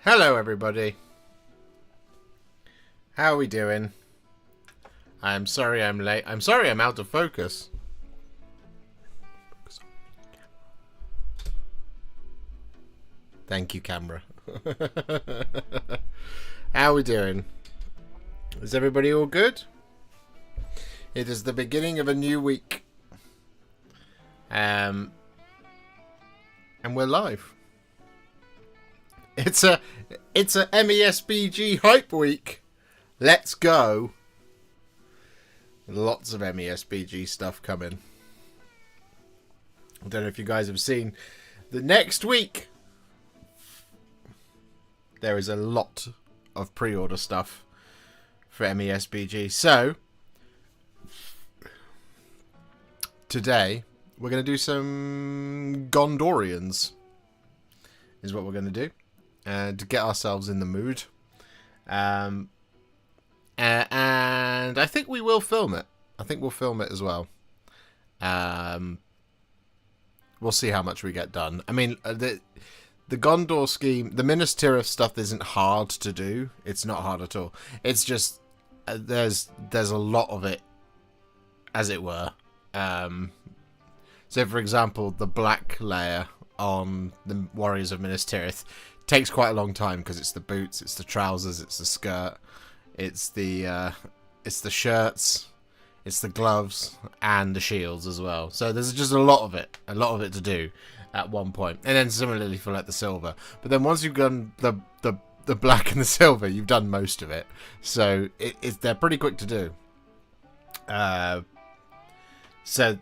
Hello everybody. How are we doing? I'm sorry I'm late. I'm sorry I'm out of focus. Thank you, camera. How are we doing? Is everybody all good? It is the beginning of a new week. And we're live. It's a MESBG hype week. Let's go. Lots of MESBG stuff coming. I don't know if you guys have seen the next week. There is a lot of pre-order stuff for MESBG. So today we're going to do some Gondorians. Is what we're going to do. To get ourselves in the mood. And I think we will film it. I think we'll film it as well. We'll see how much we get done. I mean, the Gondor scheme, the Minas Tirith stuff isn't hard to do. It's not hard at all. It's just, there's a lot of it, as it were. So, for example, the black layer on the Warriors of Minas Tirith takes quite a long time because it's the boots, it's the trousers, it's the skirt, it's the shirts, it's the gloves, and the shields as well. So there's just a lot of it to do at one point. And then similarly for like the silver. But then once you've done the black and the silver, you've done most of it. So they're pretty quick to do. So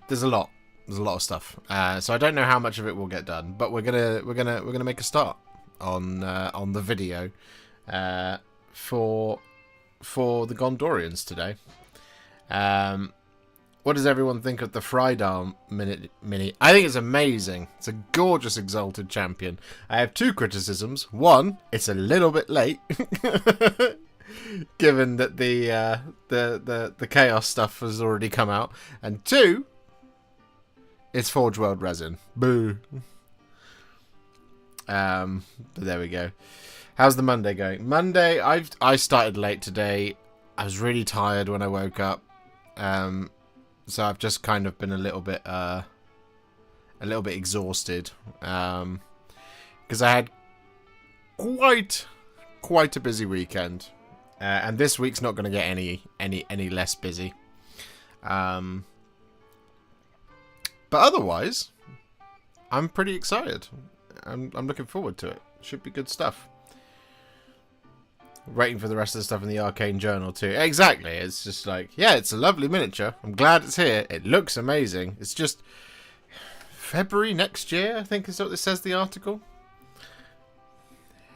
there's a lot of stuff. So I don't know how much of it we'll get done, but we're gonna make a start on the video for the Gondorians today. What does everyone think of the Frydal mini? I think it's amazing. It's a gorgeous Exalted Champion. I have two criticisms. One, it's a little bit late, given that the Chaos stuff has already come out. And two, it's Forge World resin. Boo. But there we go. How's the Monday going? Monday, I started late today. I was really tired when I woke up. So I've just kind of been a little bit exhausted. Because I had quite a busy weekend. And this week's not going to get any less busy. But otherwise, I'm pretty excited. I'm looking forward to it. Should be good stuff. Waiting for the rest of the stuff in the Arcane Journal too. Exactly. It's just like, yeah, it's a lovely miniature. I'm glad it's here. It looks amazing. It's just February next year, I think is what it says, the article.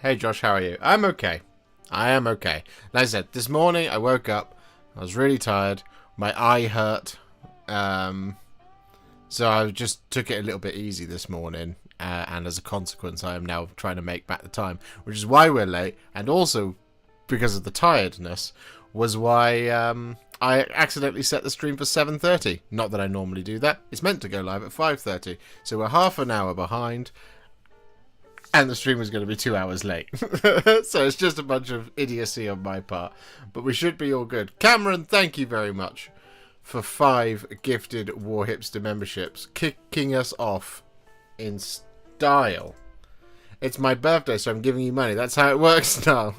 Hey Josh, how are you? I'm okay. I am okay. Like I said, this morning I woke up. I was really tired. My eye hurt. So I just took it a little bit easy this morning. And as a consequence, I am now trying to make back the time, which is why we're late, and also because of the tiredness was why I accidentally set the stream for 7:30. Not that I normally do that. It's meant to go live at 5:30, so we're half an hour behind, and the stream was going to be 2 hours late. So it's just a bunch of idiocy on my part, but we should be all good. Cameron, thank you very much for 5 gifted Warhipster memberships, kicking us off in style. It's my birthday, so I'm giving you money. That's how it works now.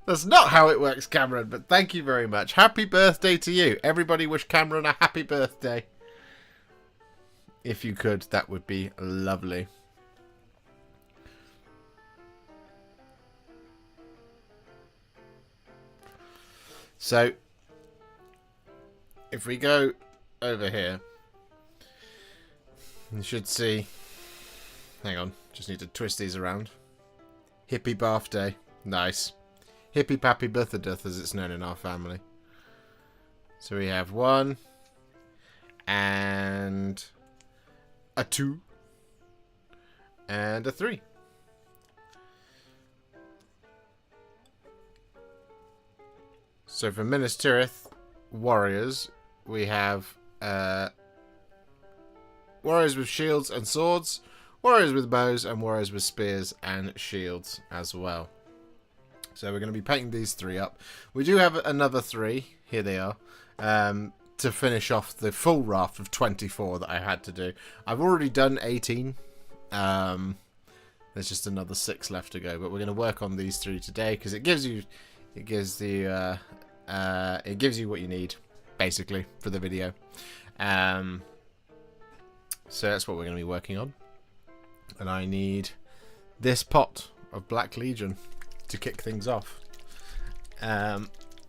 That's not how it works, Cameron, but thank you very much. Happy birthday to you. Everybody wish Cameron a happy birthday. If you could, that would be lovely. So, if we go over here, you should see... Hang on, just need to twist these around. Hippie birthday. Nice. Hippie Pappy Birthdaduth, as it's known in our family. So we have 1 and a 2 and a 3. So for Minas Tirith warriors, we have warriors with shields and swords, warriors with bows, and warriors with spears and shields as well. So we're going to be painting these 3 up. We do have another 3. Here they are. To finish off the full raft of 24 that I had to do. I've already done 18. There's just another 6 left to go. But we're going to work on these 3 today because it gives you what you need, basically, for the video. So that's what we're going to be working on. And I need this pot of Black Legion to kick things off.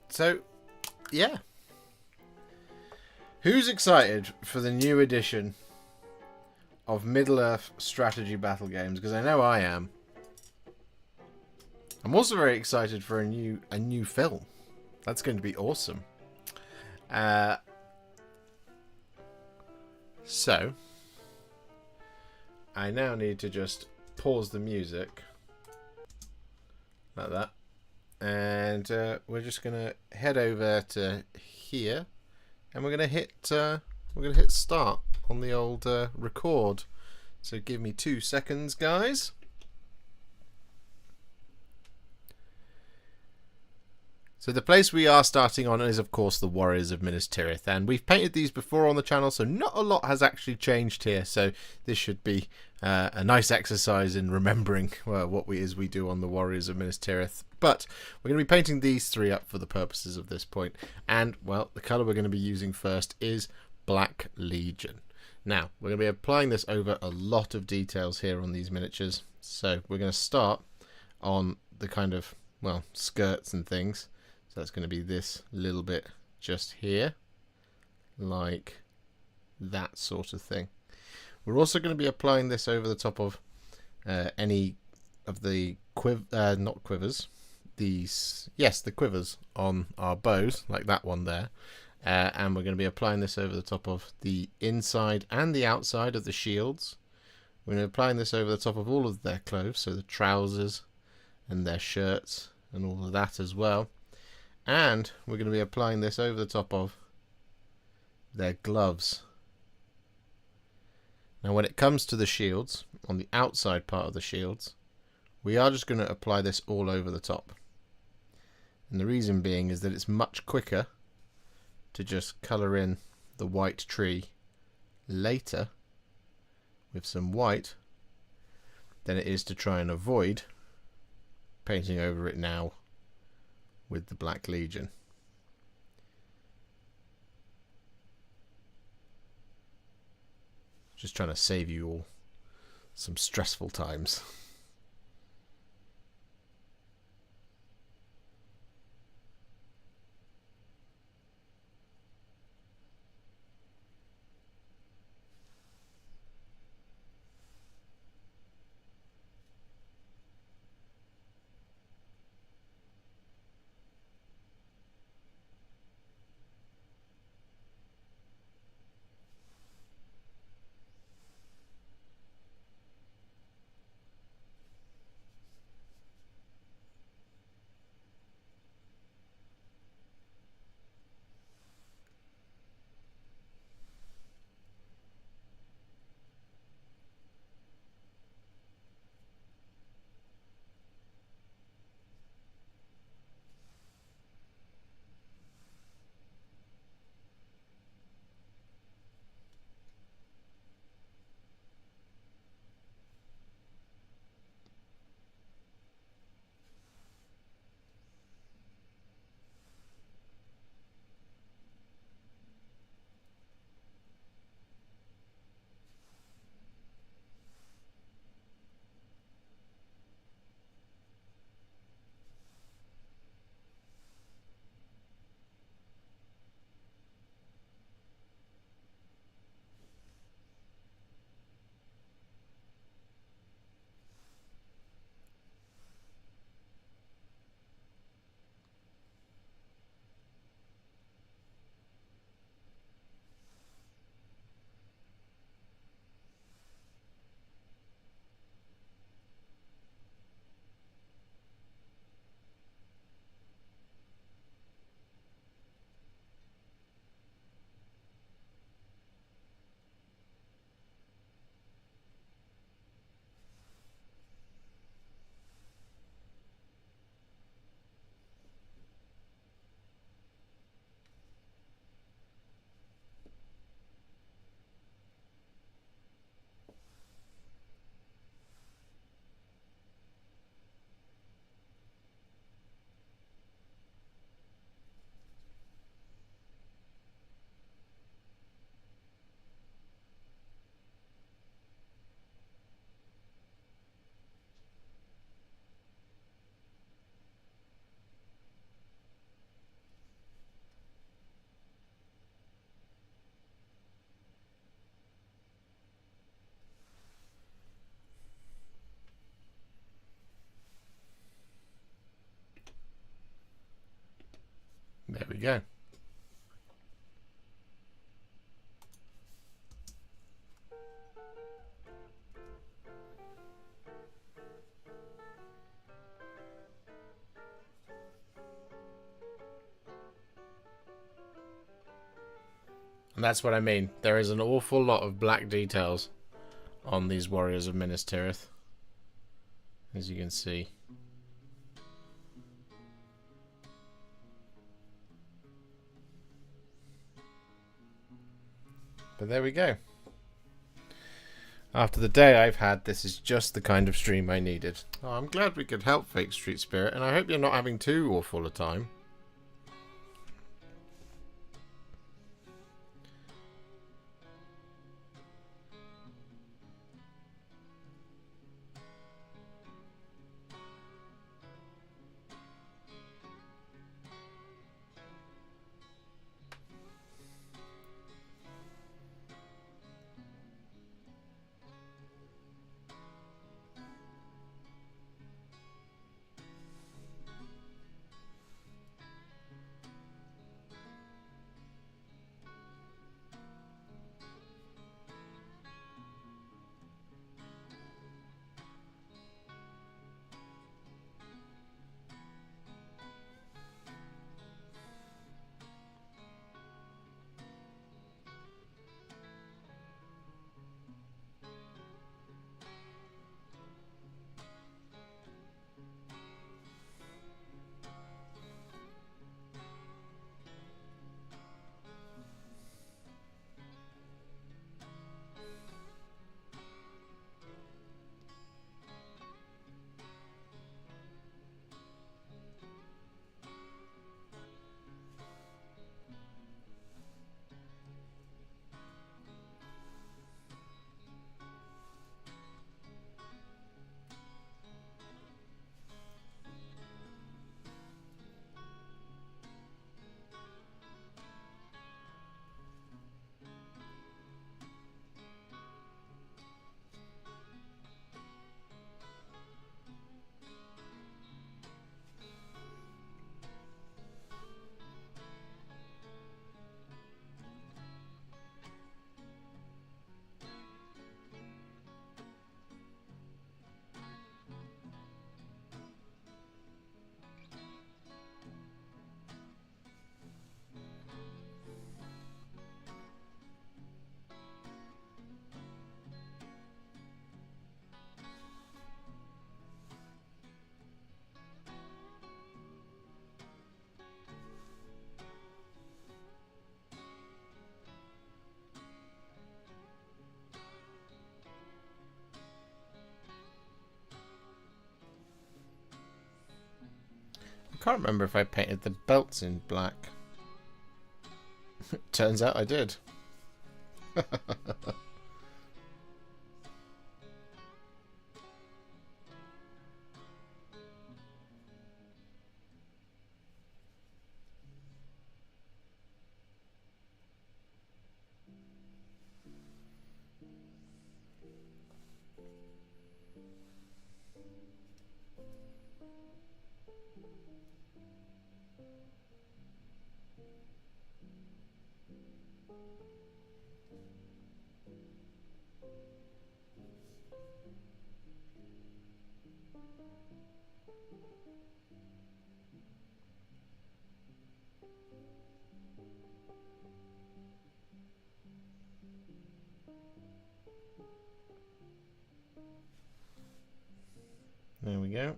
So, yeah. Who's excited for the new edition of Middle-earth strategy battle games? Because I know I am. I'm also very excited for a new film. That's going to be awesome. So, I now need to just pause the music like that, and we're just gonna head over to here, and we're gonna hit start on the old record. So give me 2 seconds, guys. So the place we are starting on is, of course, the Warriors of Minas Tirith, and we've painted these before on the channel, so not a lot has actually changed here. So this should be a nice exercise in remembering what we do on the Warriors of Minas Tirith. But we're going to be painting these 3 up for the purposes of this point, and well, the colour we're going to be using first is Black Legion. Now we're going to be applying this over a lot of details here on these miniatures. So we're going to start on the kind of, well, skirts and things. So that's going to be this little bit just here, like that sort of thing. We're also going to be applying this over the top of any of the not quivers, the quivers on our bows, like that one there. And we're going to be applying this over the top of the inside and the outside of the shields. We're going to be applying this over the top of all of their clothes, so the trousers and their shirts and all of that as well. And we're going to be applying this over the top of their gloves. Now when it comes to the shields, on the outside part of the shields, we are just going to apply this all over the top. And the reason being is that it's much quicker to just colour in the white tree later with some white than it is to try and avoid painting over it now with the Black Legion. Just trying to save you all some stressful times. There we go. And that's what I mean. There is an awful lot of black details on these warriors of Minas Tirith, as you can see. But there we go. After the day I've had, this is just the kind of stream I needed. Oh, I'm glad we could help Fake Street Spirit, and I hope you're not having too awful a time. I can't remember if I painted the belts in black. Turns out I did. There we go.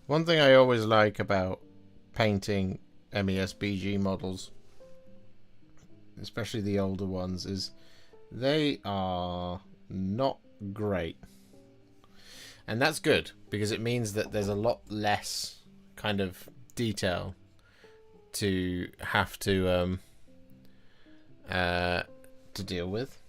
One thing I always like about painting MESBG models, especially the older ones, is they are not great. And that's good, because it means that there's a lot less kind of detail to have to deal with.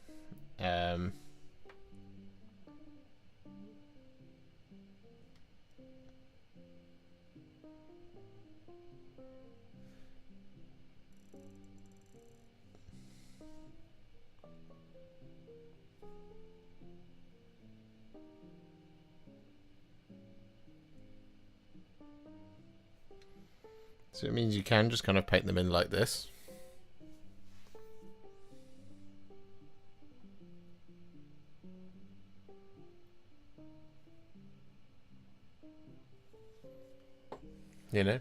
So it means you can just kind of paint them in like this. You know?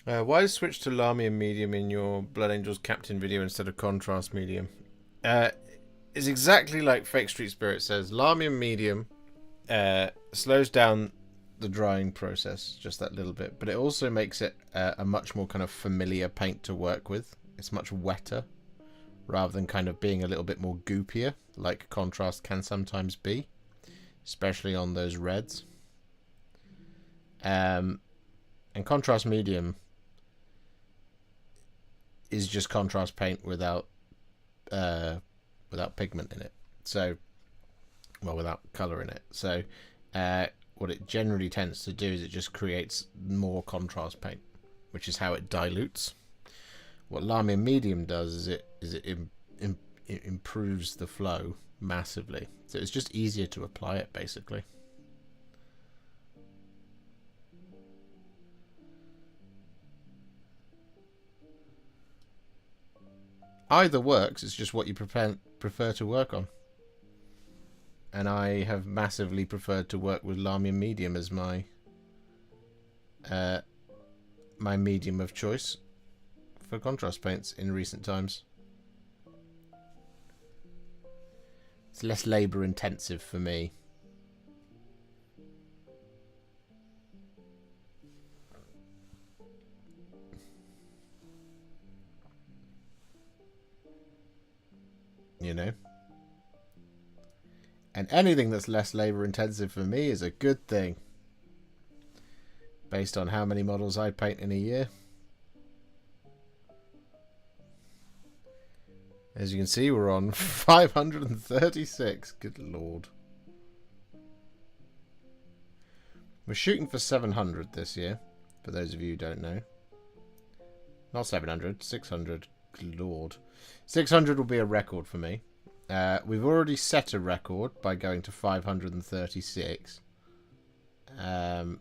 Why switch to Lamia medium in your Blood Angels Captain video instead of contrast medium? It's exactly like Fake Street Spirit says. Lamia medium slows down the drying process just that little bit, but it also makes it a much more kind of familiar paint to work with. It's much wetter rather than kind of being a little bit more goopier like contrast can sometimes be, especially on those reds. And contrast medium is just contrast paint without pigment in it. So, well, without color in it. So, what it generally tends to do is it just creates more contrast paint, which is how it dilutes. What Lamia medium does is it improves the flow massively. So it's just easier to apply it, basically. Either works, it's just what you prefer to work on. And I have massively preferred to work with Lamia medium as my my medium of choice for contrast paints in recent times. It's less labour intensive for me. You know? And anything that's less labour intensive for me is a good thing. Based on how many models I paint in a year. As you can see, we're on 536. Good lord. We're shooting for 700 this year, for those of you who don't know. Not 700, 600. Good lord. 600 will be a record for me. We've already set a record by going to 536 on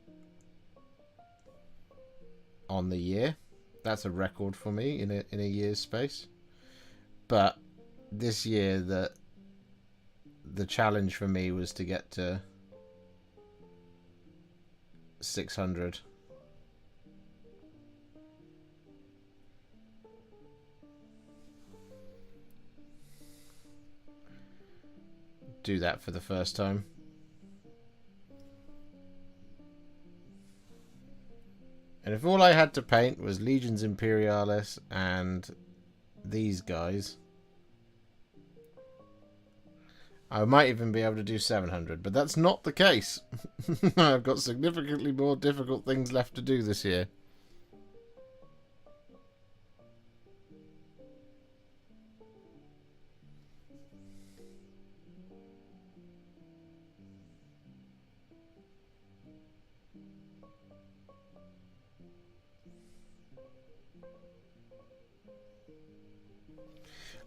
the year. That's a record for me in a year's space. But this year, the challenge for me was to get to 600. Do that for the first time. And if all I had to paint was Legions Imperialis and these guys, I might even be able to do 700, but that's not the case. I've got significantly more difficult things left to do this year.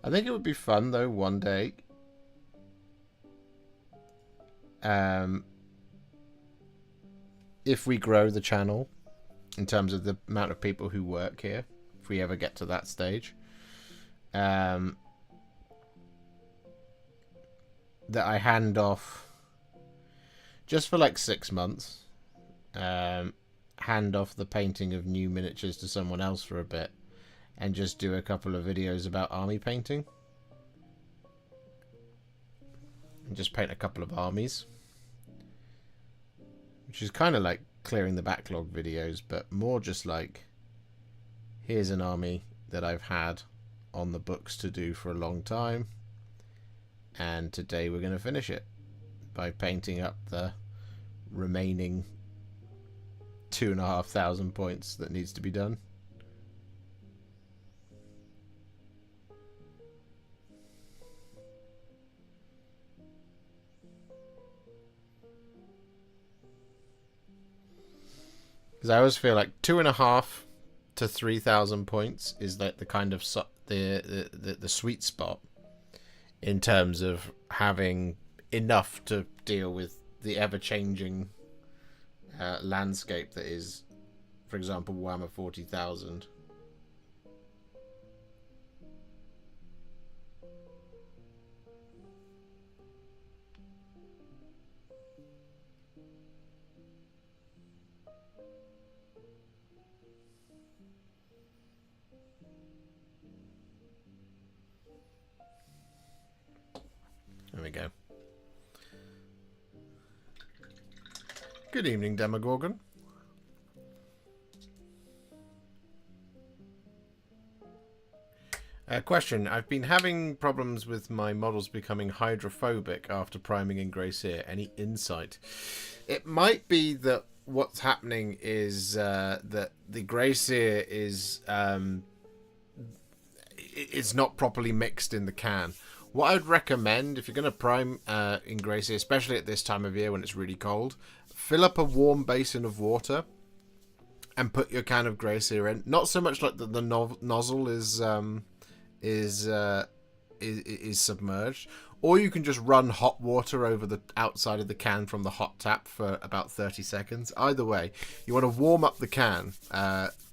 I think it would be fun, though, one day. If we grow the channel, in terms of the amount of people who work here, if we ever get to that stage, that I hand off, just for like 6 months, hand off the painting of new miniatures to someone else for a bit, and just do a couple of videos about army painting. And just paint a couple of armies. Which is kind of like clearing the backlog videos, but more just like, here's an army that I've had on the books to do for a long time. And today we're going to finish it by painting up the remaining 2,500 points that needs to be done. Because I always feel like 2.5 to 3,000 points is like the kind of the sweet spot in terms of having enough to deal with the ever-changing landscape that is, for example, Warhammer 40,000. There we go. Good evening, Demogorgon. Question. I've been having problems with my models becoming hydrophobic after priming in Grey Seer. Any insight? It might be that what's happening is that the Grey Seer is it's not properly mixed in the can. What I'd recommend, if you're going to prime in Grey Seer, especially at this time of year when it's really cold, fill up a warm basin of water and put your can of Grey Seer in. Not so much like the nozzle is submerged, or you can just run hot water over the outside of the can from the hot tap for about 30 seconds. Either way, you want to warm up the can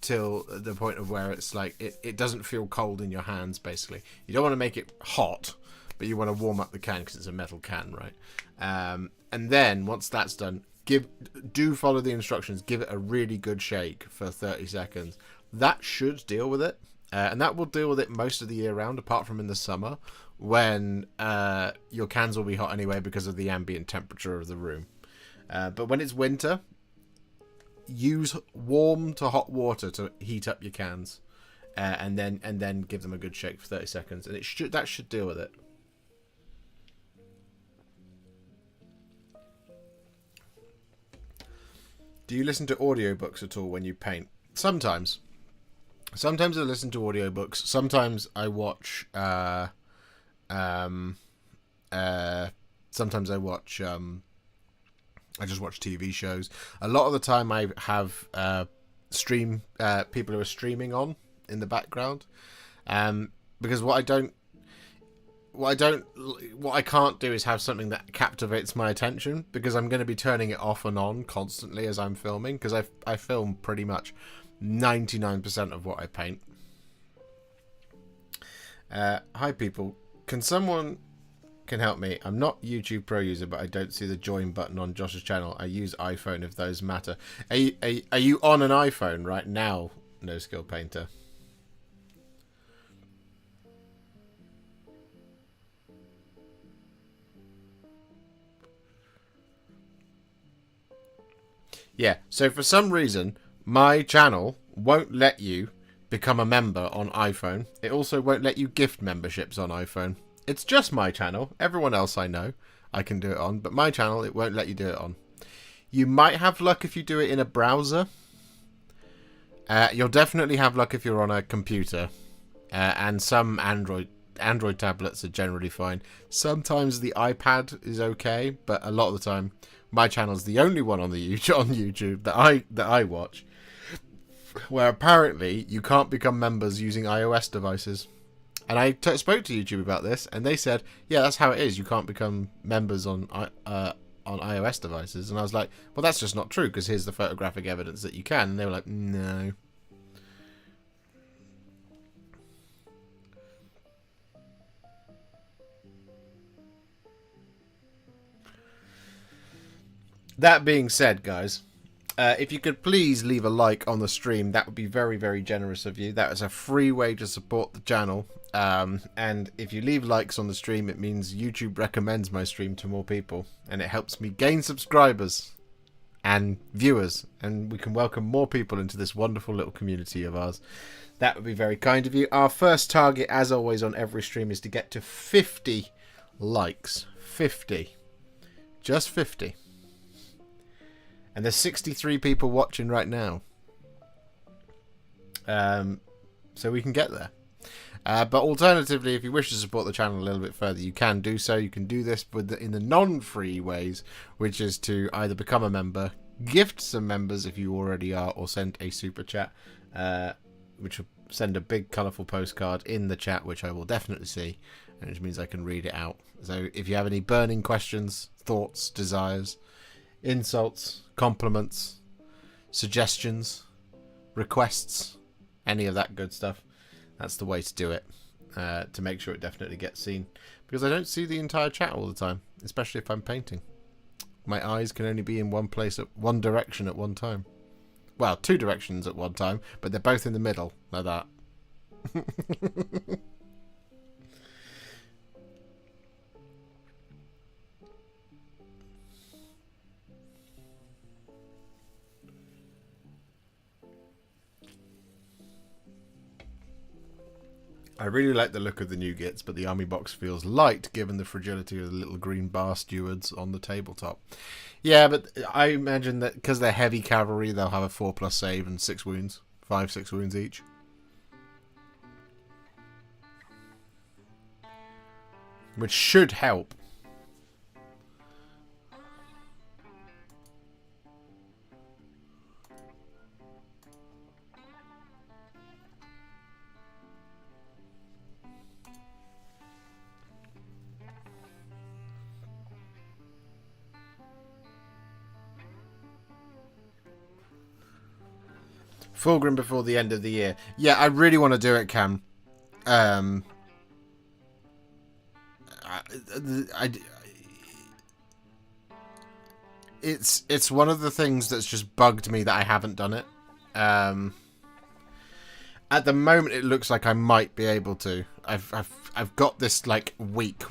till the point of where it's like it doesn't feel cold in your hands. Basically, you don't want to make it hot, but you want to warm up the can because it's a metal can, right? And then once that's done, do follow the instructions. Give it a really good shake for 30 seconds. That should deal with it. And that will deal with it most of the year round, apart from in the summer, when your cans will be hot anyway because of the ambient temperature of the room. But when it's winter, use warm to hot water to heat up your cans, and then give them a good shake for 30 seconds, and that should deal with it. Do you listen to audiobooks at all when you paint? Sometimes. Sometimes I listen to audiobooks. Sometimes I watch. Sometimes I watch. I just watch TV shows. A lot of the time, I have people who are streaming on in the background, because what I can't do is have something that captivates my attention, because I'm going to be turning it off and on constantly as I'm filming, because I film pretty much 99% of what I paint. Hi people, someone help me? I'm not YouTube Pro user, but I don't see the join button on Josh's channel. I use iPhone if those matter. Are you on an iPhone right now, No Skill Painter? Yeah, so for some reason, my channel won't let you become a member on iPhone. It also won't let you gift memberships on iPhone. It's just my channel. Everyone else I know I can do it on, but my channel, it won't let you do it on. You might have luck if you do it in a browser. You'll definitely have luck if you're on a computer. And some Android tablets are generally fine. Sometimes the iPad is okay, but a lot of the time, my channel's the only one on YouTube that I watch, where apparently you can't become members using iOS devices. And I spoke to YouTube about this, and they said, yeah, that's how it is. You can't become members on iOS devices. And I was like, well, that's just not true, because here's the photographic evidence that you can. And they were like, no. That being said, guys, if you could please leave a like on the stream, that would be very, very generous of you. That is a free way to support the channel. And if you leave likes on the stream, it means YouTube recommends my stream to more people, and it helps me gain subscribers and viewers, and we can welcome more people into this wonderful little community of ours. That would be very kind of you. Our first target, as always on every stream, is to get to 50 likes. 50. Just 50. And there's 63 people watching right now. So we can get there. But alternatively, if you wish to support the channel a little bit further, you can do so. You can do this in the non-free ways, which is to either become a member, gift some members if you already are, or send a super chat. which will send a big colourful postcard in the chat, which I will definitely see, and which means I can read it out. So if you have any burning questions, thoughts, desires, insults, compliments, suggestions, requests, any of that good stuff, that's the way to do it, to make sure it definitely gets seen, because I don't see the entire chat all the time, especially if I'm painting. My eyes can only be in one place at one direction at one time. Well, two directions at one time, but they're both in the middle, like that. I really like the look of the nougats, but the army box feels light given the fragility of the little green bar stewards on the tabletop. Yeah, but I imagine that because they're heavy cavalry, they'll have a 4+ save and 6 wounds. 5-6 wounds each. Which should help. Fulgrim before the end of the year. Yeah, I really want to do it, Cam. It's one of the things that's just bugged me that I haven't done it. At the moment, it looks like I might be able to. I've got this like week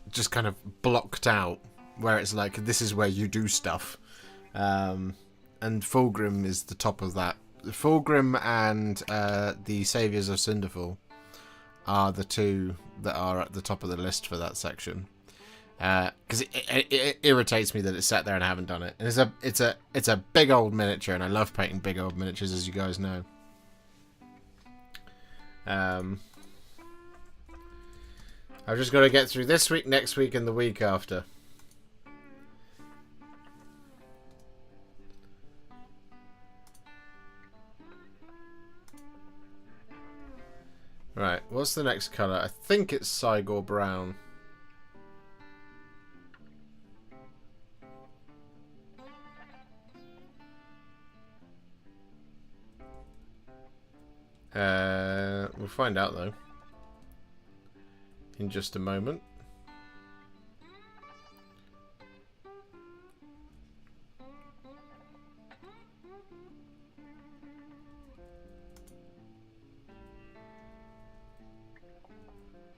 just kind of blocked out where it's like this is where you do stuff, and Fulgrim is the top of that. Fulgrim and the Saviours of Cinderfall are the two that are at the top of the list for that section. Because it irritates me that it's sat there and I haven't done it. And it's a big old miniature, and I love painting big old miniatures, as you guys know. I've just got to get through this week, next week, and the week after. Right, what's the next colour? I think it's Cygor Brown. We'll find out though in just a moment.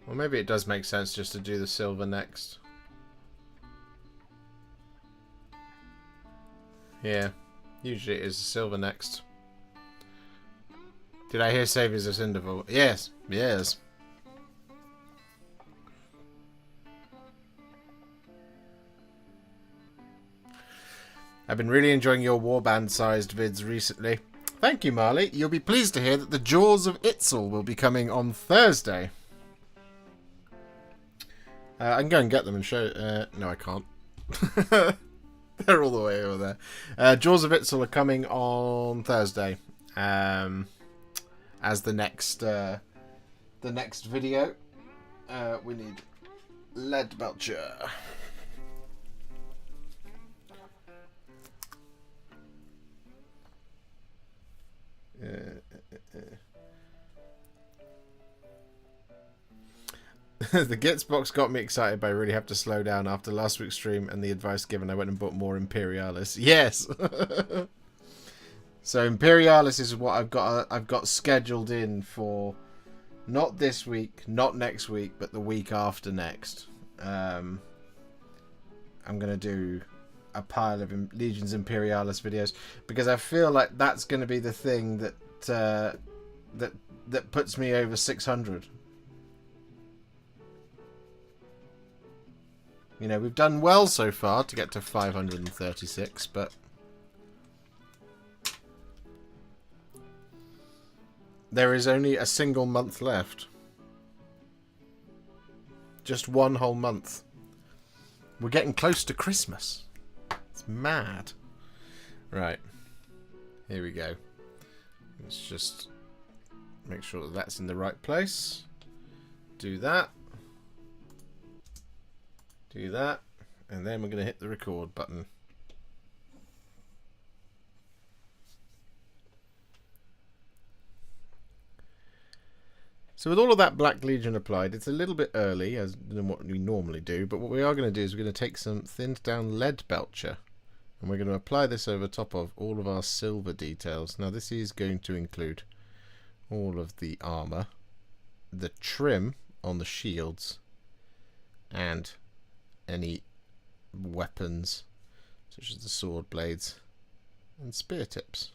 Well, maybe it does make sense just to do the silver next. Yeah, usually it is the silver next. Did I hear Saviours of Cinderfall? Yes, yes. I've been really enjoying your warband-sized vids recently. Thank you, Marley. You'll be pleased to hear that the Jaws of Itzel will be coming on Thursday. I can go and get them and show... no, I can't. They're all the way over there. Jaws of Itzel are coming on Thursday. As the next video. We need lead belcher. The Gits box got me excited, but I really have to slow down after last week's stream and the advice given. I went and bought more Imperialis. Yes. So Imperialis is what I've got scheduled in for, not this week, not next week, but the week after next. I'm gonna do a pile of Legions Imperialis videos because I feel like that's going to be the thing that that puts me over 600. You know, we've done well so far to get to 536, but there is only a single month left. Just one whole month. We're getting close to Christmas. It's mad. Right. Here we go. Let's just Make sure that that's in the right place. Do that. Do that. And then we're going to hit the record button. So with all of that Black Legion applied, it's a little bit early than what we normally do, but what we are going to do is we're going to take some thinned down lead belcher, and we're going to apply this over top of all of our silver details. Now this is going to include all of the armour, the trim on the shields, and any weapons such as the sword blades and spear tips.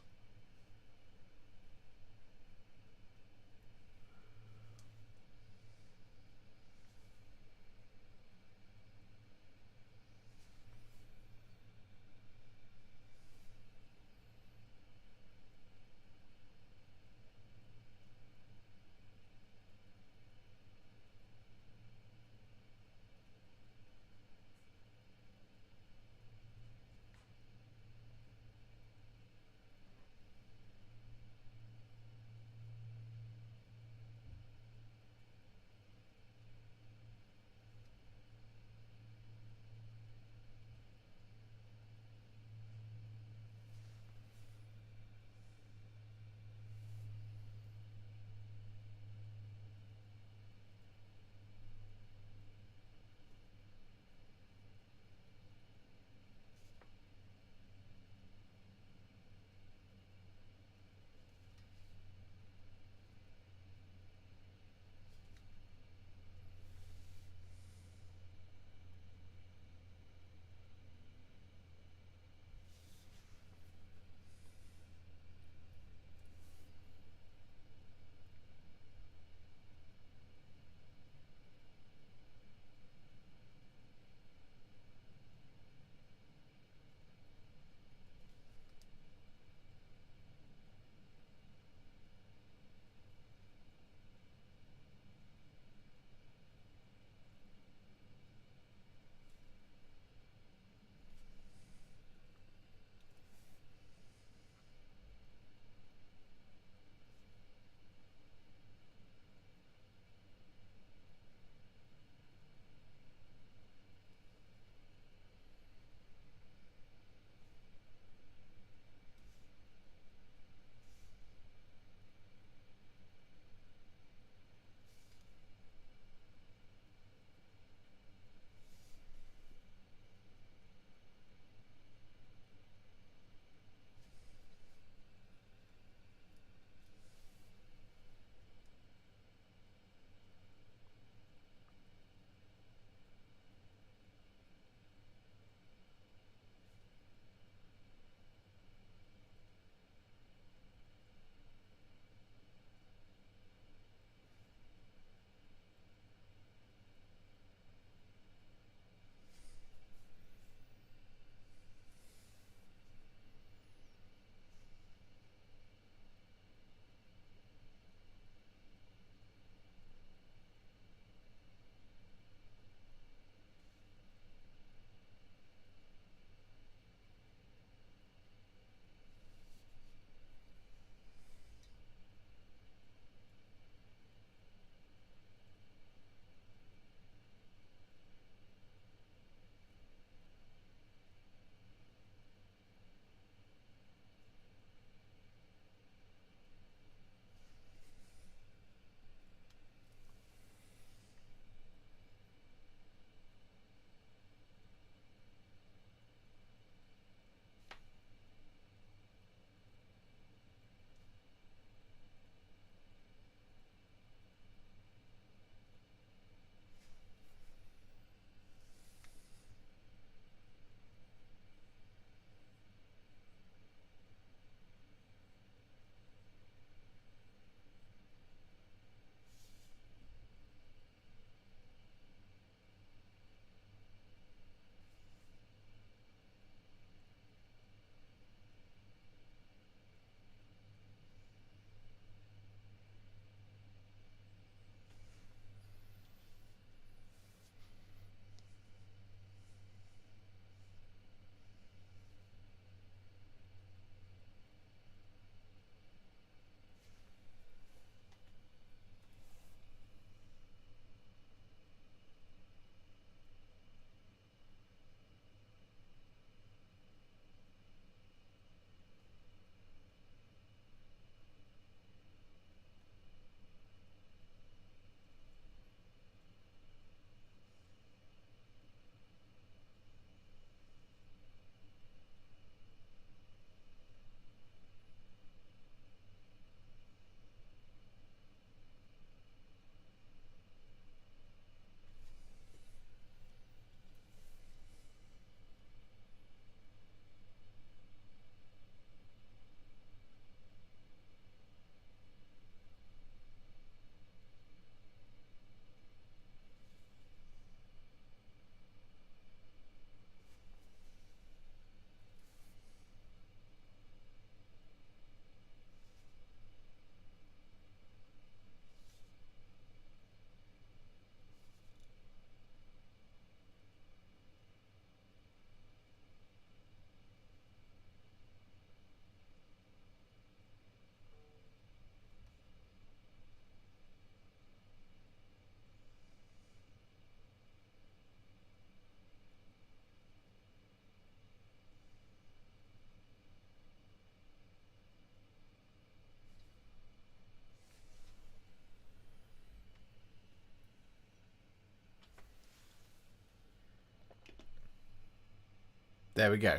There we go.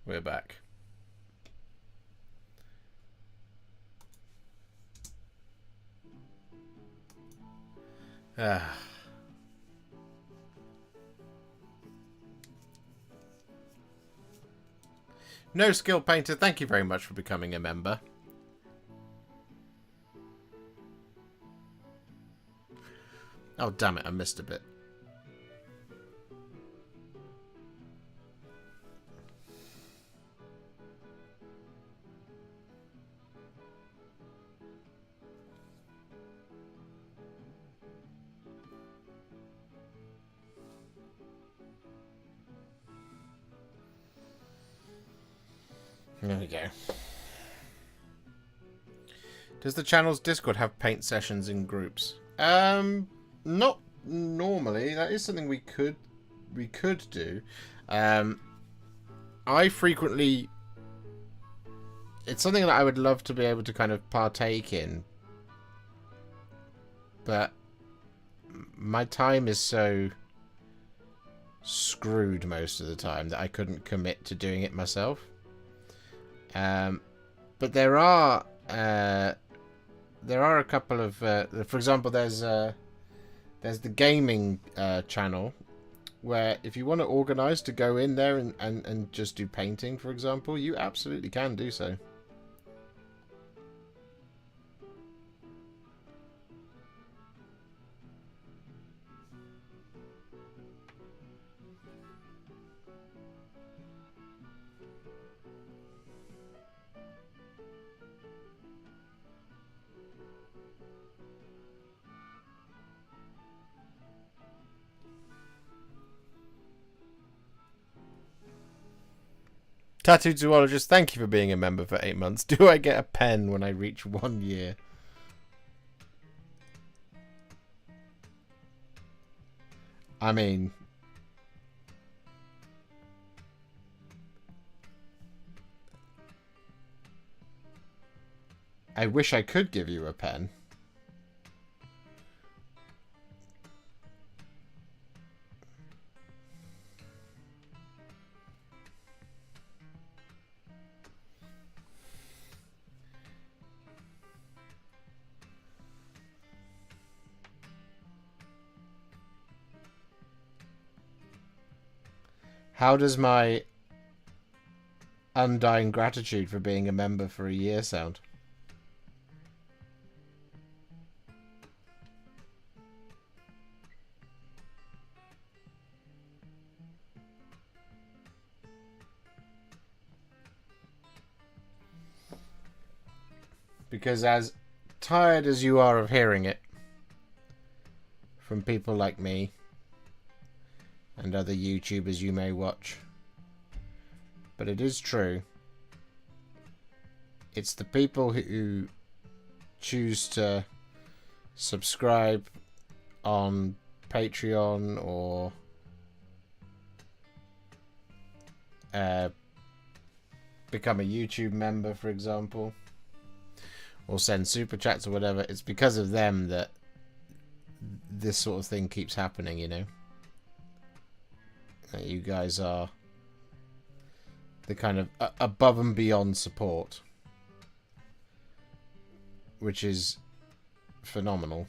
We're back. No Skill Painter, thank you very much for becoming a member. Oh, damn it, I missed a bit. There we go. Does the channel's Discord have paint sessions in groups? Not normally. That is something we could do. I frequently... It's something that I would love to be able to kind of partake in. But my time is so screwed most of the time that I couldn't commit to doing it myself. But there are a couple of, for example, there's the gaming channel, where if you want to organise to go in there and just do painting, for example, you absolutely can do so. Tattooed Zoologist, thank you for being a member for 8 months. Do I get a pen when I reach 1 year? I mean... I wish I could give you a pen. How does my undying gratitude for being a member for a year sound? Because as tired as you are of hearing it from people like me and other YouTubers you may watch, but it is true, it's the people who choose to subscribe on Patreon or become a YouTube member, for example, or send super chats or whatever. It's because of them that this sort of thing keeps happening, you know. That you guys are the kind of above and beyond support, which is phenomenal.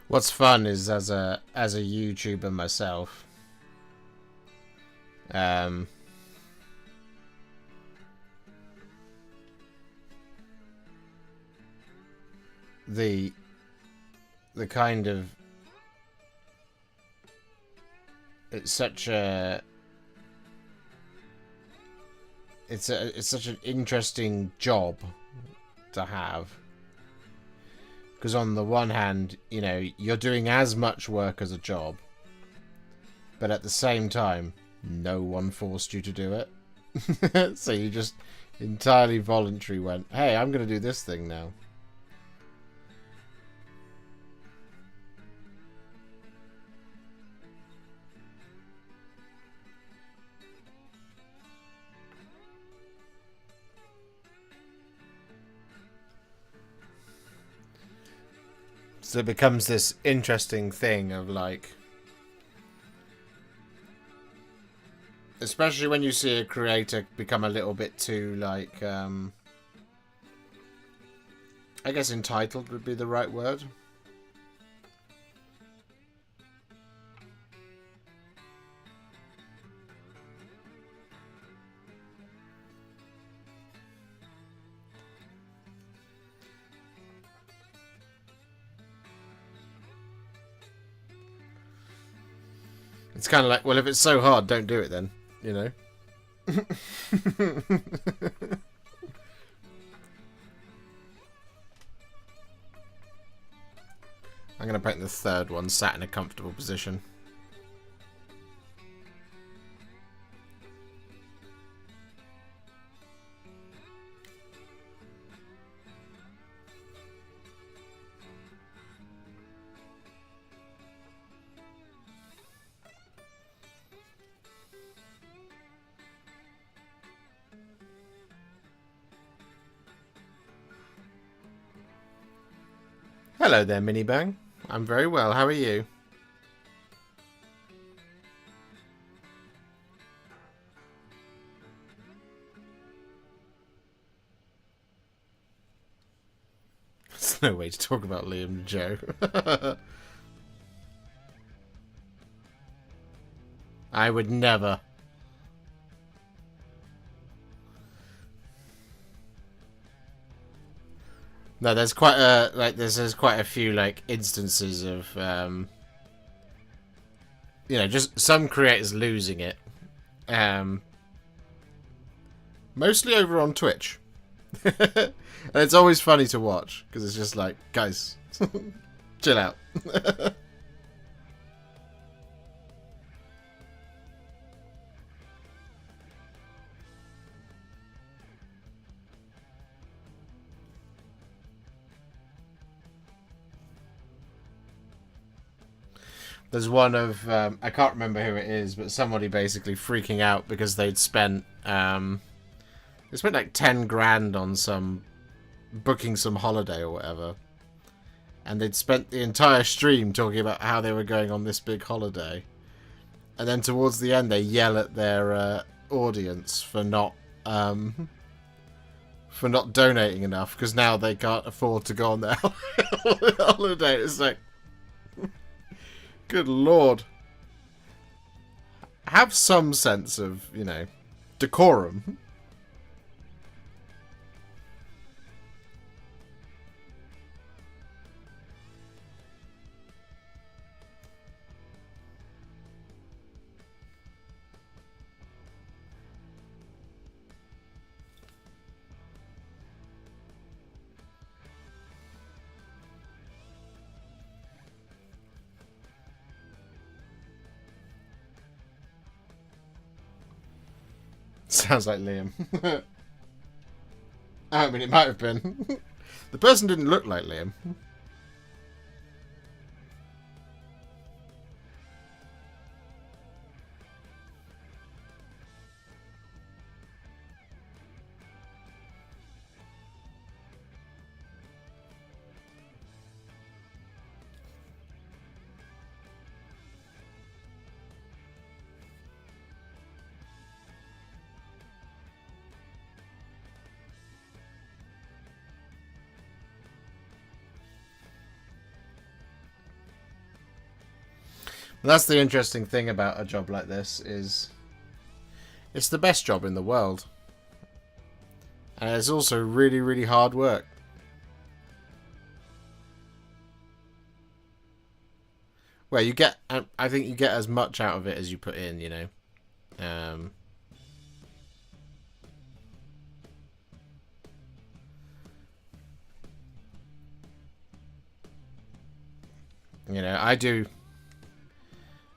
What's fun is as a YouTuber myself, um, the kind of it's such a it's such an interesting job to have, because on the one hand, you know, you're doing as much work as a job, but at the same time, no one forced you to do it. So you just entirely voluntary went, hey, I'm going to do this thing now. So it becomes this interesting thing of like, especially when you see a creator become a little bit too like, I guess entitled would be the right word. It's kind of like, well, if it's so hard, don't do it then, you know? I'm going to paint the third one sat in a comfortable position. Hello there, Minibang. I'm very well. How are you? There's no way to talk about Liam Joe. I would never. No, there's quite a there's quite a few like instances of you know, just some creators losing it. Mostly over on Twitch. And it's always funny to watch because it's just like, guys, chill out. There's one of I can't remember who it is, but somebody basically freaking out because they'd spent like 10 grand on some booking some holiday or whatever, and they'd spent the entire stream talking about how they were going on this big holiday, and then towards the end they yell at their audience for not donating enough because now they can't afford to go on their holiday. It's like, good lord. Have some sense of, you know, decorum. Sounds like Liam. I mean, it might have been. The person didn't look like Liam. That's the interesting thing about a job like this is it's the best job in the world. And it's also really, really hard work. Well, you get, I think you get as much out of it as you put in, you know. You know, I do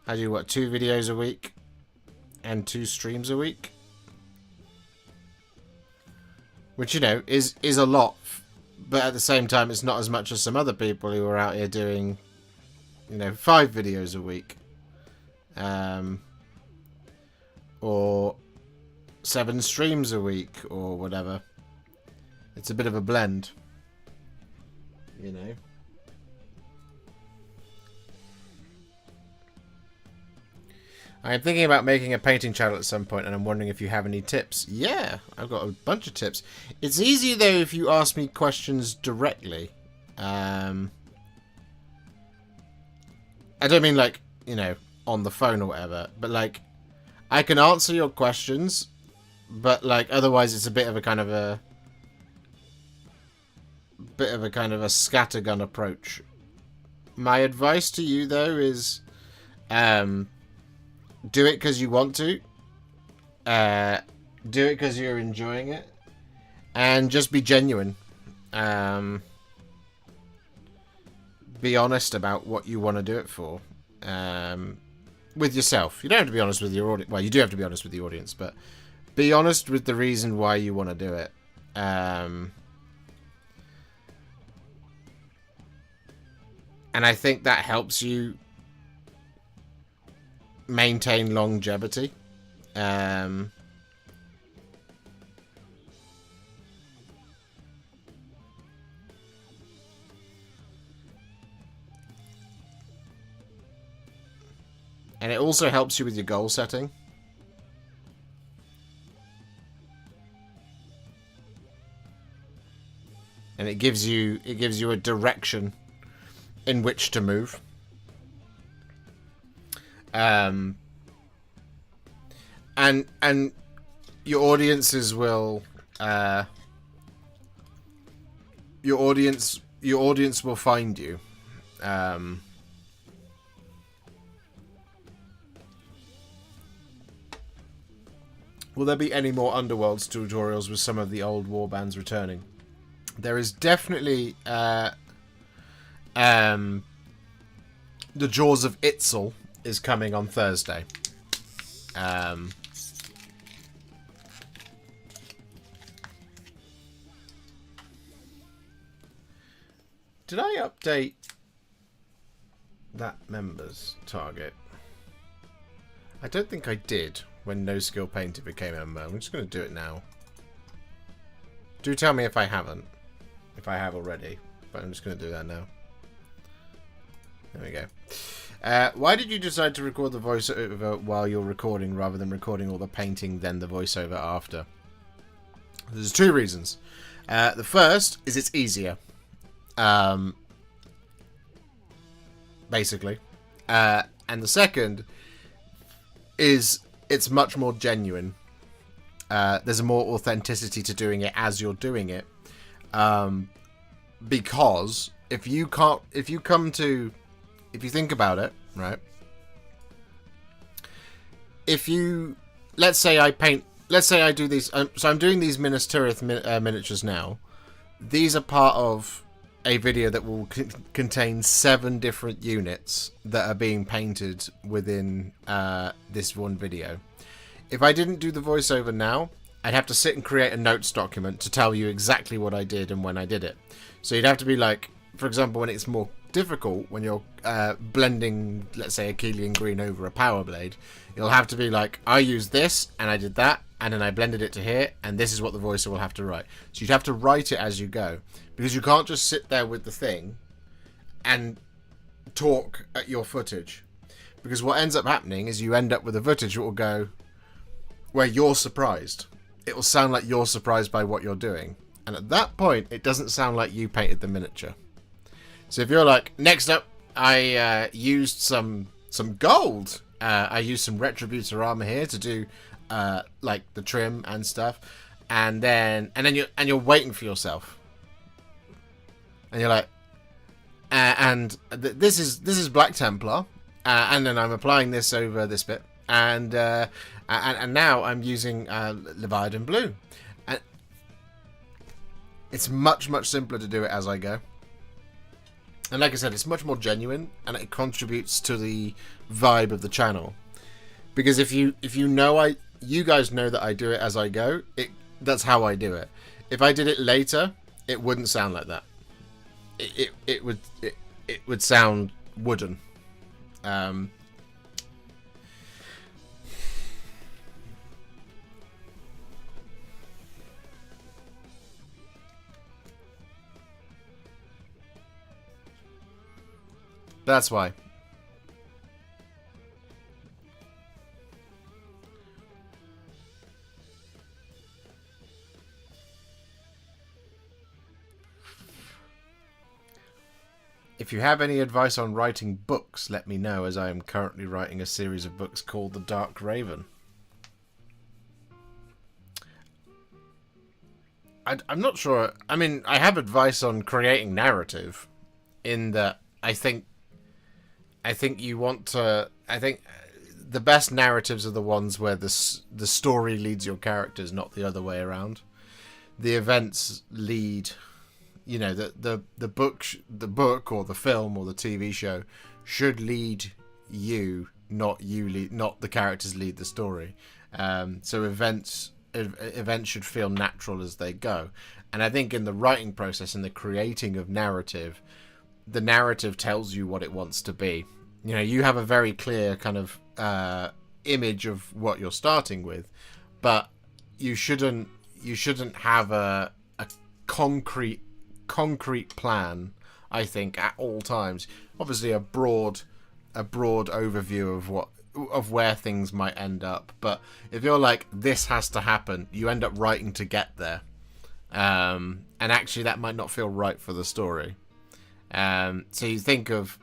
what, 2 videos a week and 2 streams a week, which, you know, is a lot, but at the same time it's not as much as some other people who are out here doing, you know, 5 videos a week, or 7 streams a week, or whatever. It's a bit of a blend, you know. I'm thinking about making a painting channel at some point, and I'm wondering if you have any tips. Yeah, I've got a bunch of tips. It's easier, though, if you ask me questions directly. I don't mean, like, you know, on the phone or whatever, but, like, I can answer your questions, but, like, otherwise it's a bit of a kind of a scattergun approach. My advice to you, though, is do it because you want to. Do it because you're enjoying it. And just be genuine. Be honest about what you want to do it for. With yourself. You don't have to be honest with your audience. Well, you do have to be honest with the audience, but be honest with the reason why you want to do it. And I think that helps you maintain longevity. And it also helps you with your goal setting. And it gives you a direction in which to move. And your audiences will your audience will find you. Will there be any more Underworlds tutorials with some of the old warbands returning? There is definitely the Jaws of Itzel is coming on Thursday. Did I update that members target? I don't think I did when No Skill Painter became a member. I'm just going to do it now. Do tell me if I haven't. If I have already. But I'm just going to do that now. There we go. Why did you decide to record the voiceover while you're recording rather than recording all the painting then the voiceover after? There's 2 reasons. The first is it's easier. Basically. And the second is it's much more genuine. There's a more authenticity to doing it as you're doing it. Because if you think about it, right? Let's say I do these, so I'm doing these Minas Tirith miniatures now. These are part of a video that will contain 7 different units that are being painted within this one video. If I didn't do the voiceover now, I'd have to sit and create a notes document to tell you exactly what I did and when I did it. So you'd have to be like, for example, when it's more difficult, when you're blending, let's say, a Keelian green over a power blade, you'll have to be like, I used this and I did that, and then I blended it to here, and this is what the voicer will have to write. So you'd have to write it as you go, because you can't just sit there with the thing and talk at your footage. Because what ends up happening is you end up with a footage that will go where you're surprised. It will sound like you're surprised by what you're doing. And at that point, it doesn't sound like you painted the miniature. So if you're like, next up, I used some some gold. I use some Retributor armor here to do like the trim and stuff, and then you're waiting for yourself, and you're like, this is Black Templar, and then I'm applying this over this bit, and now I'm using Leviathan Blue. And it's much simpler to do it as I go. And like I said, it's much more genuine, and it contributes to the vibe of the channel. Because if you know you guys know that I do it as I go, that's how I do it. If I did it later, it wouldn't sound like that. It would sound wooden. That's why. If you have any advice on writing books, let me know, as I am currently writing a series of books called The Dark Raven. I'm not sure. I mean, I have advice on creating narrative, in that I think you want to. I think the best narratives are the ones where the story leads your characters, not the other way around. The events lead. You know, the book or the film or the TV show should lead you, not the characters lead the story. So events should feel natural as they go. And I think in the writing process and the creating of narrative, the narrative tells you what it wants to be. You know, you have a very clear kind of image of what you're starting with, but you shouldn't have a concrete plan, I think, at all times. Obviously a broad overview of where things might end up, but if you're like, this has to happen, you end up writing to get there, and actually that might not feel right for the story. So you think of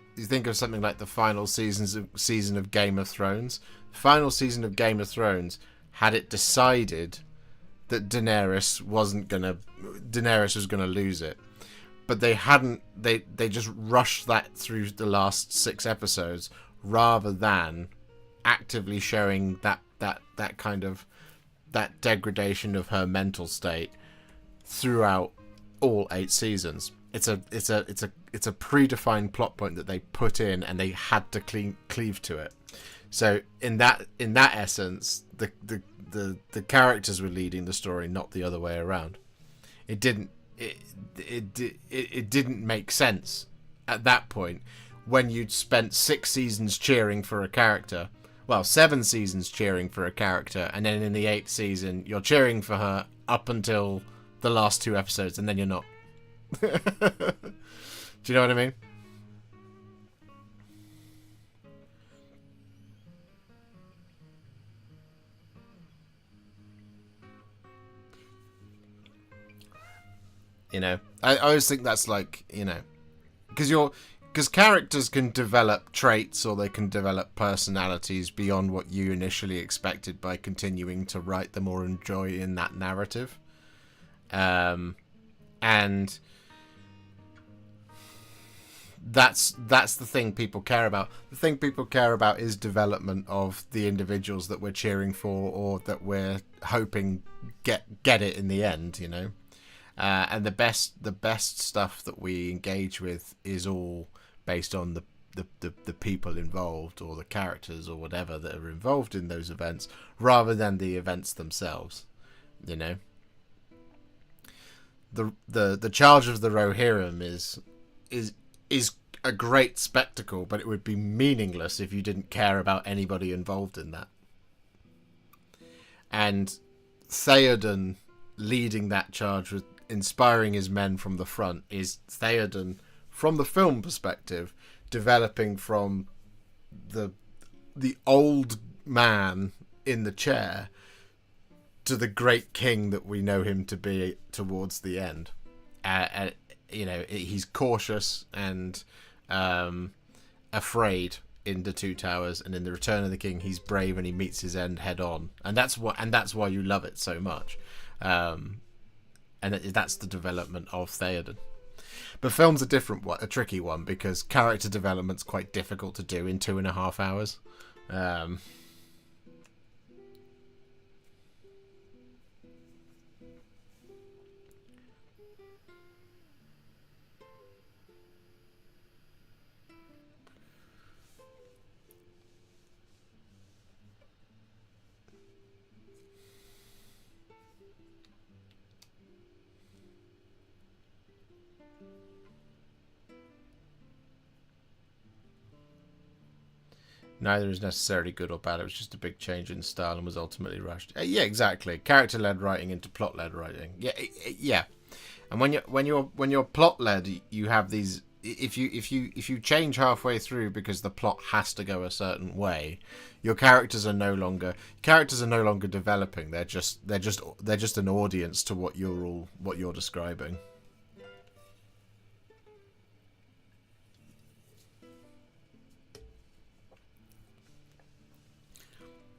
something like the final season of Game of Thrones. Final season of Game of Thrones, had it decided that Daenerys was gonna lose it, but they hadn't. They just rushed that through the last 6 episodes, rather than actively showing that kind of that degradation of her mental state throughout all 8 seasons. It's a predefined plot point that they put in, and they had to cleave to it. So in that essence, the characters were leading the story, not the other way around. It didn't make sense at that point, when you'd spent 6 seasons cheering for a character, well, 7 seasons cheering for a character, and then in the 8th season you're cheering for her up until the last 2 episodes, and then you're not. Do you know what I mean? You know, I always think that's like, you know, because characters can develop traits, or they can develop personalities beyond what you initially expected by continuing to write them or enjoy in that narrative. And that's the thing people care about. The thing people care about is development of the individuals that we're cheering for, or that we're hoping get it in the end, you know. And the best stuff that we engage with is all based on the people involved, or the characters, or whatever, that are involved in those events, rather than the events themselves. You know, the charge of the Rohirrim is a great spectacle, but it would be meaningless if you didn't care about anybody involved in that. And Theoden leading that charge with inspiring his men from the front is Theoden, from the film perspective, developing from the old man in the chair to the great king that we know him to be towards the end. You know, he's cautious and afraid in The Two Towers, and in The Return of the King, he's brave and he meets his end head on, and that's why you love it so much, and that's the development of Theoden. But film's a tricky one, because character development's quite difficult to do in 2.5 hours. Neither is necessarily good or bad. It was just a big change in style and was ultimately rushed. Yeah, exactly. Character-led writing into plot-led writing. Yeah. And when you're plot-led, you have these. If you change halfway through because the plot has to go a certain way, your characters are no longer developing. They're just an audience to what you're describing.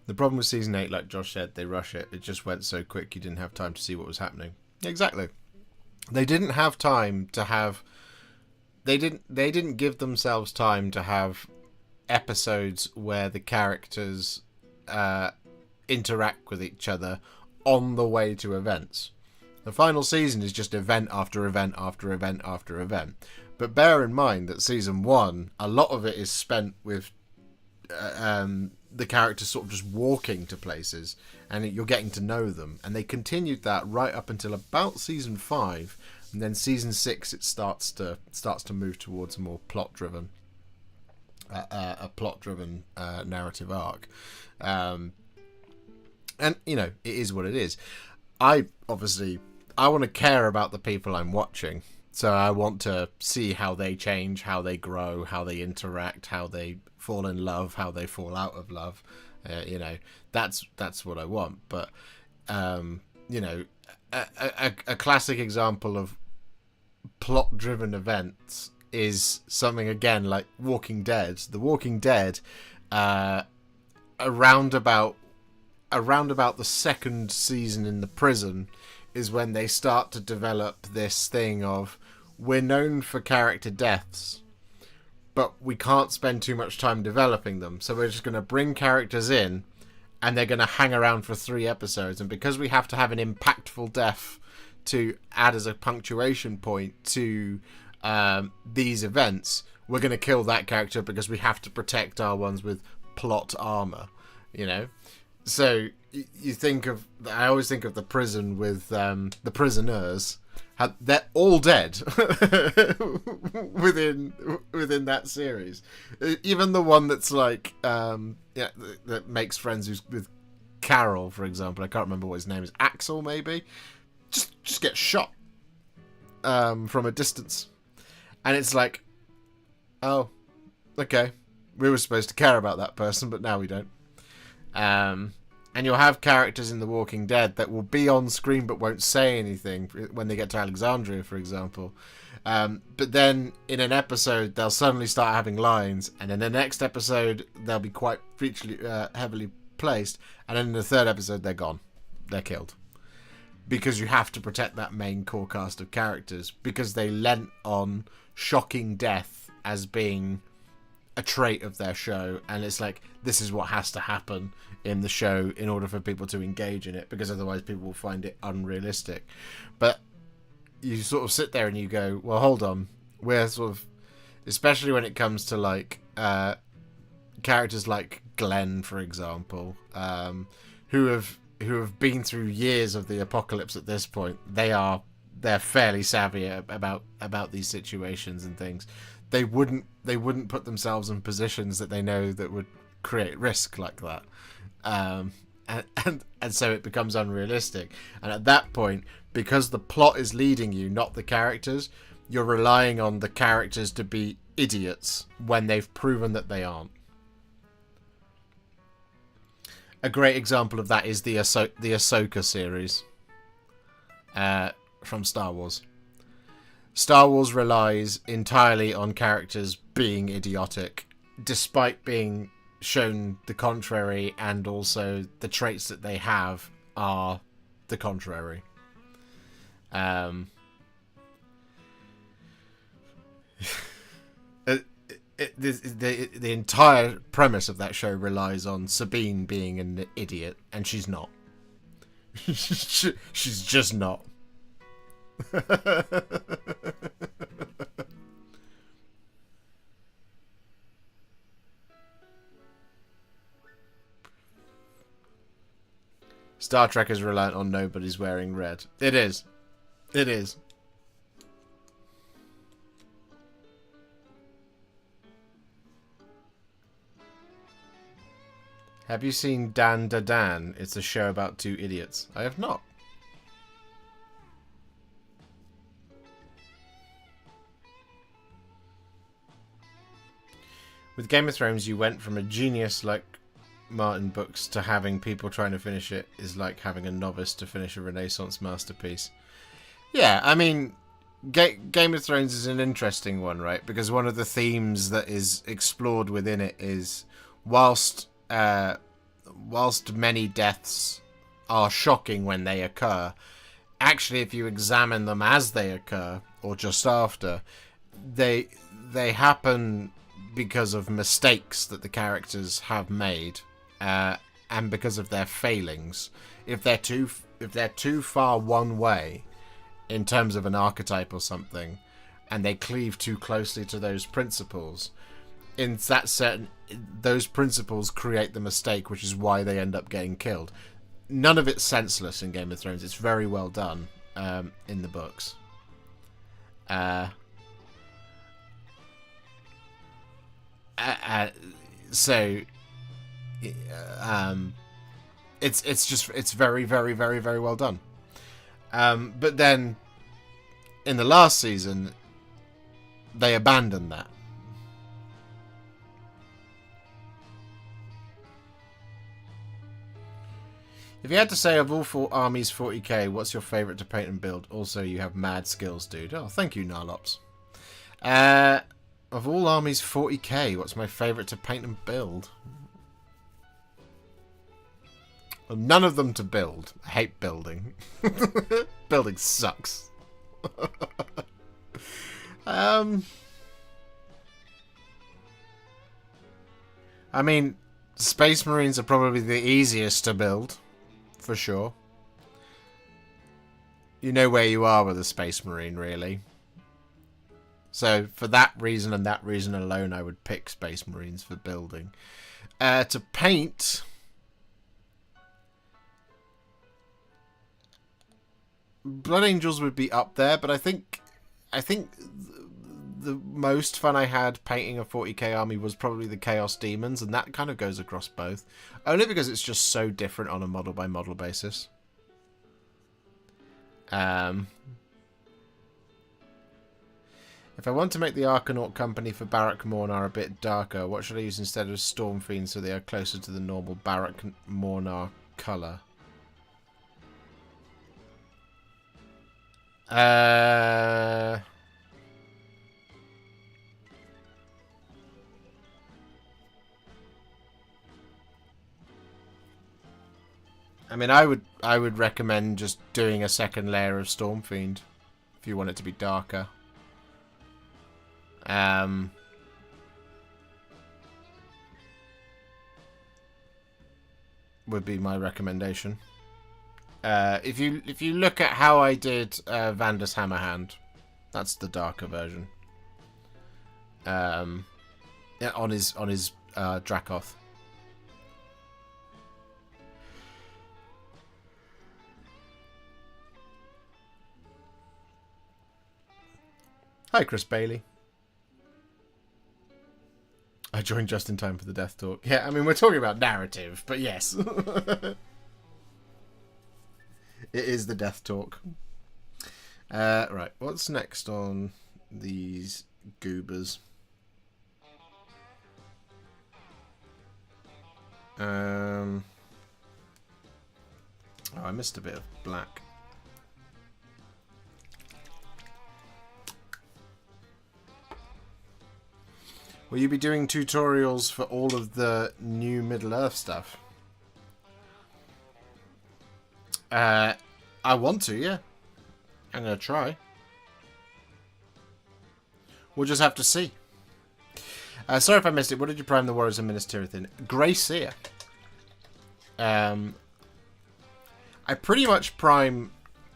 The problem with season 8, like Josh said, they rush it. It just went so quick you didn't have time to see what was happening. Exactly. They didn't have time to have. They didn't give themselves time to have episodes where the characters interact with each other on the way to events. The final season is just event after event after event after event. But bear in mind that season 1, a lot of it is spent with the characters sort of just walking to places, and you're getting to know them. And they continued that right up until about season 5, and then season 6 it starts to move towards a more plot-driven narrative arc. And you know, it is what it is. I want to care about the people I'm watching. So I want to see how they change, how they grow, how they interact, how they fall in love, how they fall out of love. You know, that's what I want. But you know, a classic example of plot-driven events is something again like Walking Dead. The Walking Dead, around about the second season in the prison, is when they start to develop this thing of, we're known for character deaths, but we can't spend too much time developing them, so we're just going to bring characters in and they're going to hang around for 3 episodes, and because we have to have an impactful death to add as a punctuation point to these events, we're going to kill that character because we have to protect our ones with plot armor, you know? So you think of, I always think of the prison with the prisoners. They're all dead within that series. Even the one that's like that makes friends with Carol, for example. I can't remember what his name is. Axel, maybe. Just gets shot from a distance, and it's like, oh, okay, we were supposed to care about that person, but now we don't. And you'll have characters in The Walking Dead that will be on screen but won't say anything when they get to Alexandria, for example. But then in an episode, they'll suddenly start having lines, and in the next episode, they'll be quite heavily placed, and then in the third episode, they're gone. They're killed. Because you have to protect that main core cast of characters, because they lent on shocking death as being a trait of their show, and it's like, this is what has to happen in the show in order for people to engage in it, because otherwise people will find it unrealistic. But you sort of sit there and you go, well, hold on, we're sort of, especially when it comes to like characters like Glenn, for example, who have been through years of the apocalypse at this point. They're fairly savvy about these situations and things. They wouldn't put themselves in positions that they know that would create risk like that, and so it becomes unrealistic. And at that point, because the plot is leading you, not the characters, you're relying on the characters to be idiots when they've proven that they aren't. A great example of that is the Ahsoka series from Star Wars. Star Wars relies entirely on characters being idiotic despite being shown the contrary, and also the traits that they have are the contrary. The entire premise of that show relies on Sabine being an idiot, and she's not. She's just not. Star Trek is reliant on nobody's wearing red. It is. It is. Have you seen Dan Da Dan? It's a show about two idiots. I have not. With Game of Thrones, you went from a genius like Martin books to having people trying to finish it is like having a novice to finish a Renaissance masterpiece. Yeah, I mean, Game of Thrones is an interesting one, right? Because one of the themes that is explored within it is whilst many deaths are shocking when they occur, actually, if you examine them as they occur or just after, they happen because of mistakes that the characters have made, and because of their failings. If they're too far one way in terms of an archetype or something, and they cleave too closely to those principles, those principles create the mistake, which is why they end up getting killed. None of it's senseless in Game of Thrones. It's very well done in the books. It's very, very, very, very well done. But then in the last season, they abandoned that. If you had to say of all four armies 40k, what's your favourite to paint and build? Also, you have mad skills, dude. Oh, thank you, Narlops. Of all armies 40k, what's my favourite to paint and build? Well, none of them to build. I hate building. Building sucks. I mean, Space Marines are probably the easiest to build, for sure. You know where you are with a Space Marine, really. So, for that reason and that reason alone, I would pick Space Marines for building. To paint, Blood Angels would be up there, but I think the most fun I had painting a 40k army was probably the Chaos Demons, and that kind of goes across both. Only because it's just so different on a model-by-model basis. If I want to make the Arcanaut Company for Barak Mornar a bit darker, what should I use instead of Stormfiend so they are closer to the normal Barak Mornar colour? I mean, I would recommend just doing a second layer of Stormfiend if you want it to be darker. Would be my recommendation. If you look at how I did Vander's Hammerhand, that's the darker version. Yeah, on his Dracoth. Hi, Chris Bailey. I joined just in time for the death talk. Yeah, I mean, we're talking about narrative, but yes. It is the death talk. Right, what's next on these goobers? Oh, I missed a bit of black. Will you be doing tutorials for all of the new Middle-earth stuff? I want to, yeah. I'm going to try. We'll just have to see. Sorry if I missed it. What did you prime the Warriors of Minas Tirith in? Grey Seer. I pretty much prime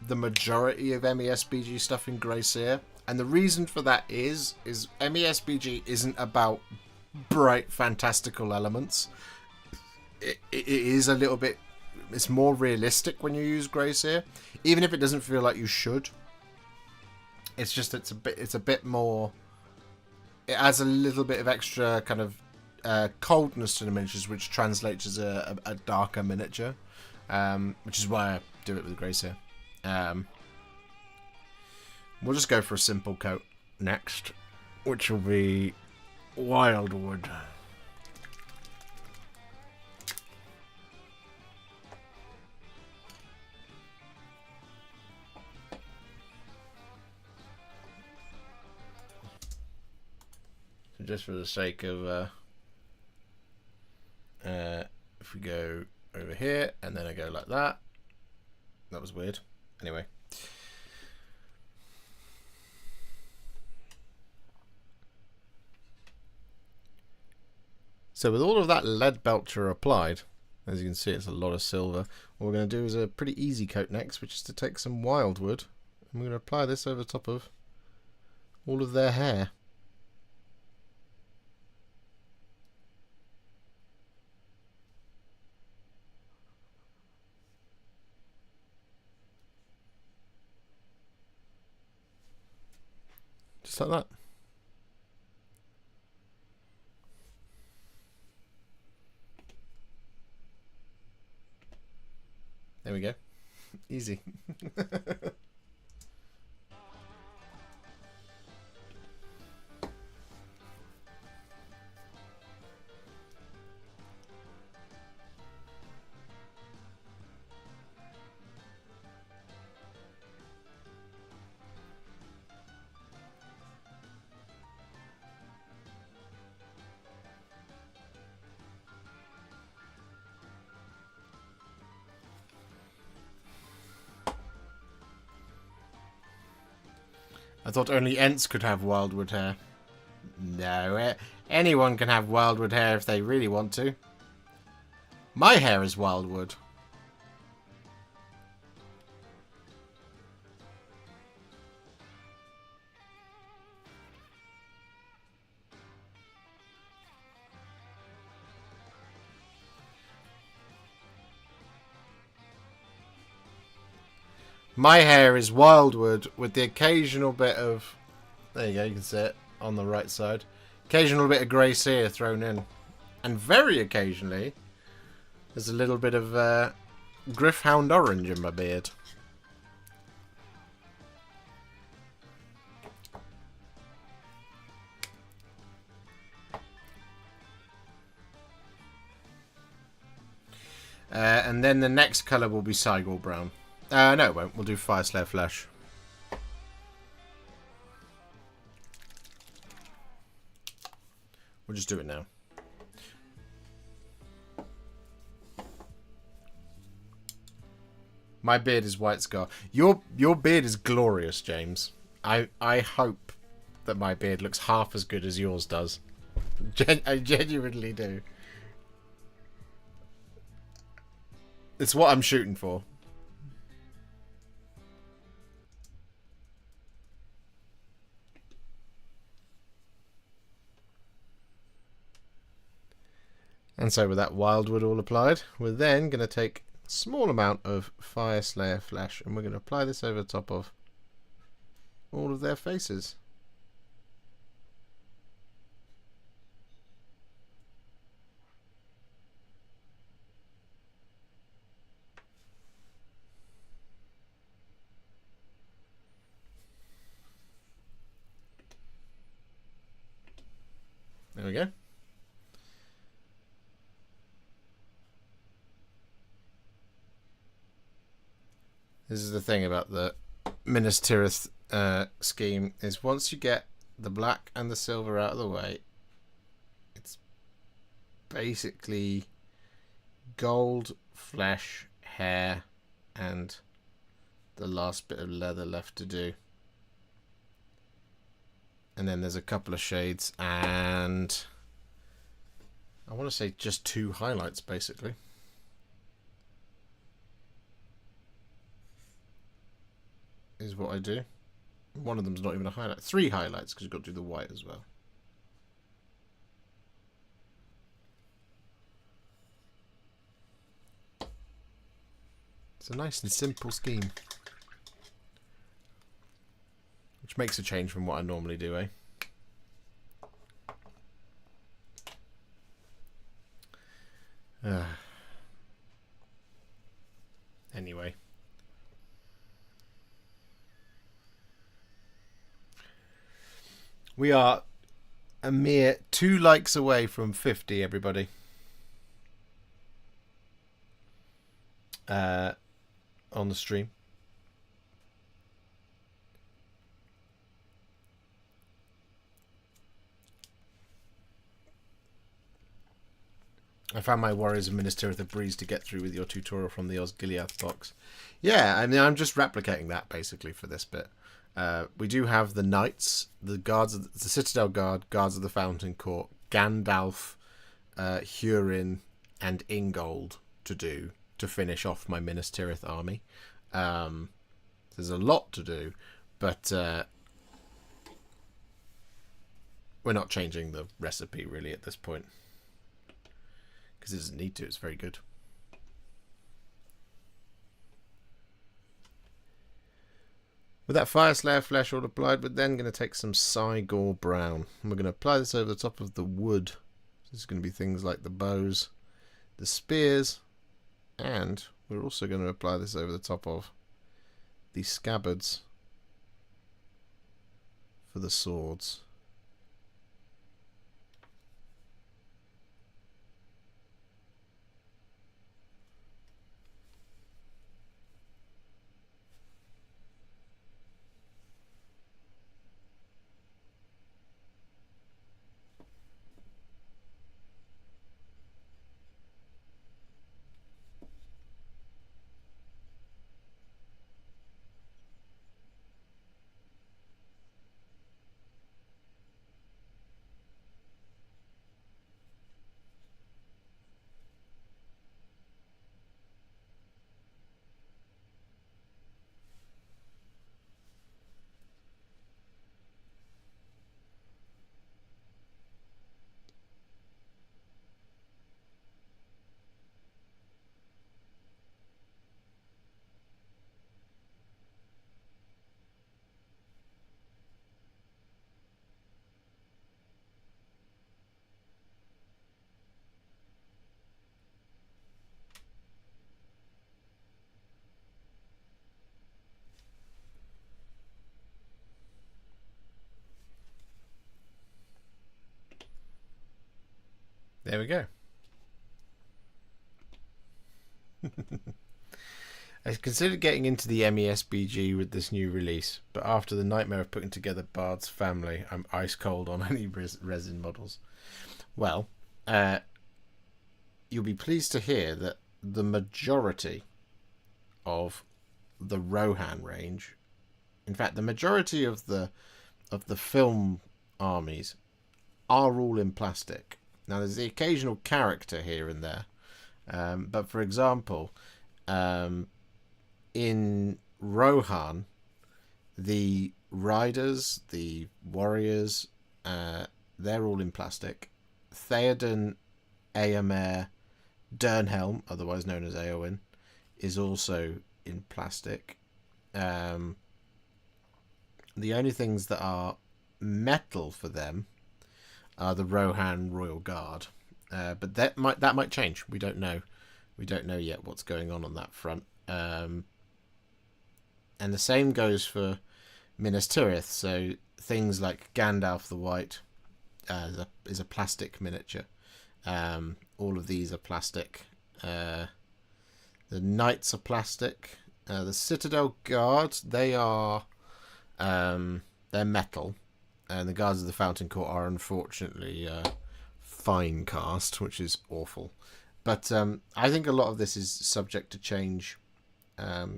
the majority of MESBG stuff in Grey Seer. And the reason for that is MESBG isn't about bright, fantastical elements. It is a little bit... It's more realistic when you use Grey Seer. Even if it doesn't feel like you should. It's just, it's a bit more... It adds a little bit of extra kind of coldness to the miniatures, which translates as a darker miniature. Which is why I do it with Grey Seer. We'll just go for a simple coat next, which will be Wildwood. So just for the sake of, if we go over here and then I go like that, that was weird. Anyway. So with all of that lead belcher applied, as you can see, it's a lot of silver. What we're going to do is a pretty easy coat next, which is to take some wildwood, and we're going to apply this over top of all of their hair. Just like that. There we go. Easy. I thought only Ents could have wildwood hair. No, anyone can have wildwood hair if they really want to. My hair is wildwood. My hair is wildwood with the occasional bit of... There you go, you can see it on the right side. Occasional bit of grey seer thrown in. And very occasionally, there's a little bit of Griffhound orange in my beard. And then the next colour will be Cygor brown. No, it won't. We'll do Fyreslayer Flesh. We'll just do it now. My beard is white scar. Your beard is glorious, James. I hope that my beard looks half as good as yours does. I genuinely do. It's what I'm shooting for. And so with that wildwood all applied, we're then going to take a small amount of Fyreslayer Flesh and we're going to apply this over the top of all of their faces. There we go. This is the thing about the Minas Tirith scheme, is once you get the black and the silver out of the way, It's basically gold, flesh, hair, and the last bit of leather left to do. And then there's a couple of shades, and I want to say just 2 highlights, basically. Is what I do. One of them's not even a highlight. 3 highlights, because you've got to do the white as well. It's a nice and simple scheme. Which makes a change from what I normally do, eh? Anyway. We are a mere 2 likes away from 50, everybody. On the stream. I found my Warriors of Minas Tirith a breeze to get through with your tutorial from the Osgiliath box. Yeah, I mean, I'm just replicating that basically for this bit. We do have the Knights, the Guards of the Citadel Guard, Guards of the Fountain Court, Gandalf, Hurin, and Ingold to do to finish off my Minas Tirith army. There's a lot to do, but we're not changing the recipe really at this point. Because it doesn't need to, it's very good. With that Fire Slayer flesh all applied, we're then going to take some Cygor Brown. And we're going to apply this over the top of the wood. This is going to be things like the bows, the spears, and we're also going to apply this over the top of the scabbards for the swords. There we go. I considered getting into the MESBG with this new release, but after the nightmare of putting together Bard's family, I'm ice cold on any resin models. Well, you'll be pleased to hear that the majority of the Rohan range, in fact, the majority of the film armies, are all in plastic. Now, there's the occasional character here and there, but for example, in Rohan, the riders, the warriors, they're all in plastic. Theoden, Eomer, Dernhelm, otherwise known as Eowyn, is also in plastic. The only things that are metal for them are the Rohan Royal Guard, but that might change. We don't know. We don't know yet what's going on that front. And the same goes for Minas Tirith. So things like Gandalf the White is a plastic miniature. All of these are plastic. The Knights are plastic. The Citadel Guard, they are they're metal. And the Guards of the Fountain Court are unfortunately fine cast, which is awful. But I think a lot of this is subject to change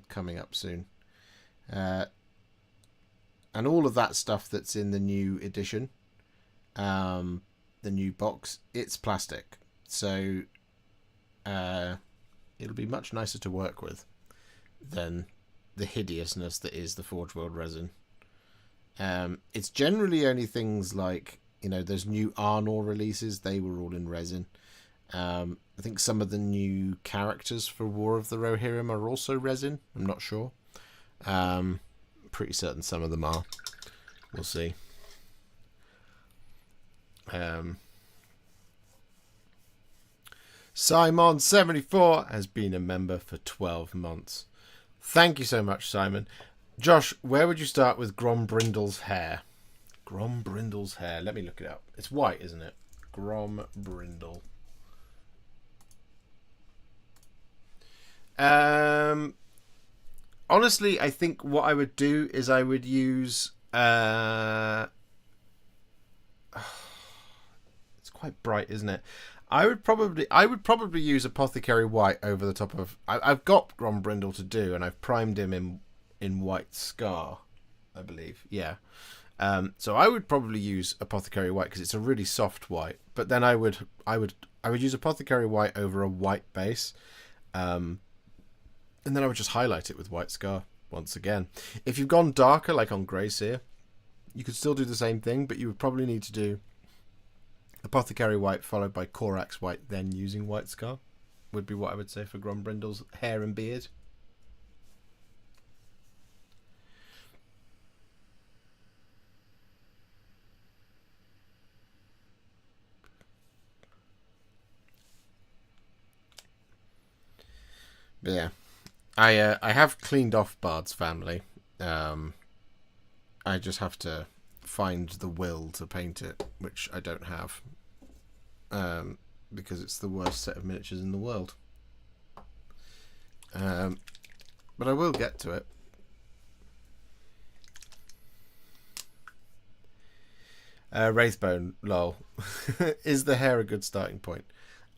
coming up soon. And all of that stuff that's in the new edition, the new box, it's plastic. So it'll be much nicer to work with than the hideousness that is the Forge World resin. It's generally only things like, those new Arnor releases, they were all in resin. I think some of the new characters for War of the Rohirrim are also resin. I'm not sure. Pretty certain some of them are. We'll see. Simon74 has been a member for 12 months. Thank you so much, Simon. Josh, where would you start with Grombrindle's hair? Grombrindle's hair. Let me look it up. It's white, isn't it? Grombrindle. Honestly, I think what I would do is I would use... it's quite bright, isn't it? I would probably use Apothecary White over the top of... I've got Grombrindle to do, and I've primed him in White Scar, I believe. Yeah. So I would probably use Apothecary White because it's a really soft white. But then I would use Apothecary White over a white base, and then I would just highlight it with White Scar once again. If you've gone darker, like on Grey Seer, you could still do the same thing, but you would probably need to do Apothecary White followed by Corax White, then using White Scar, would be what I would say for Grombrindle's hair and beard. But yeah, I have cleaned off Bard's family. I just have to find the will to paint it, which I don't have, because it's the worst set of miniatures in the world. But I will get to it. Wraithbone, lol. Is the hair a good starting point?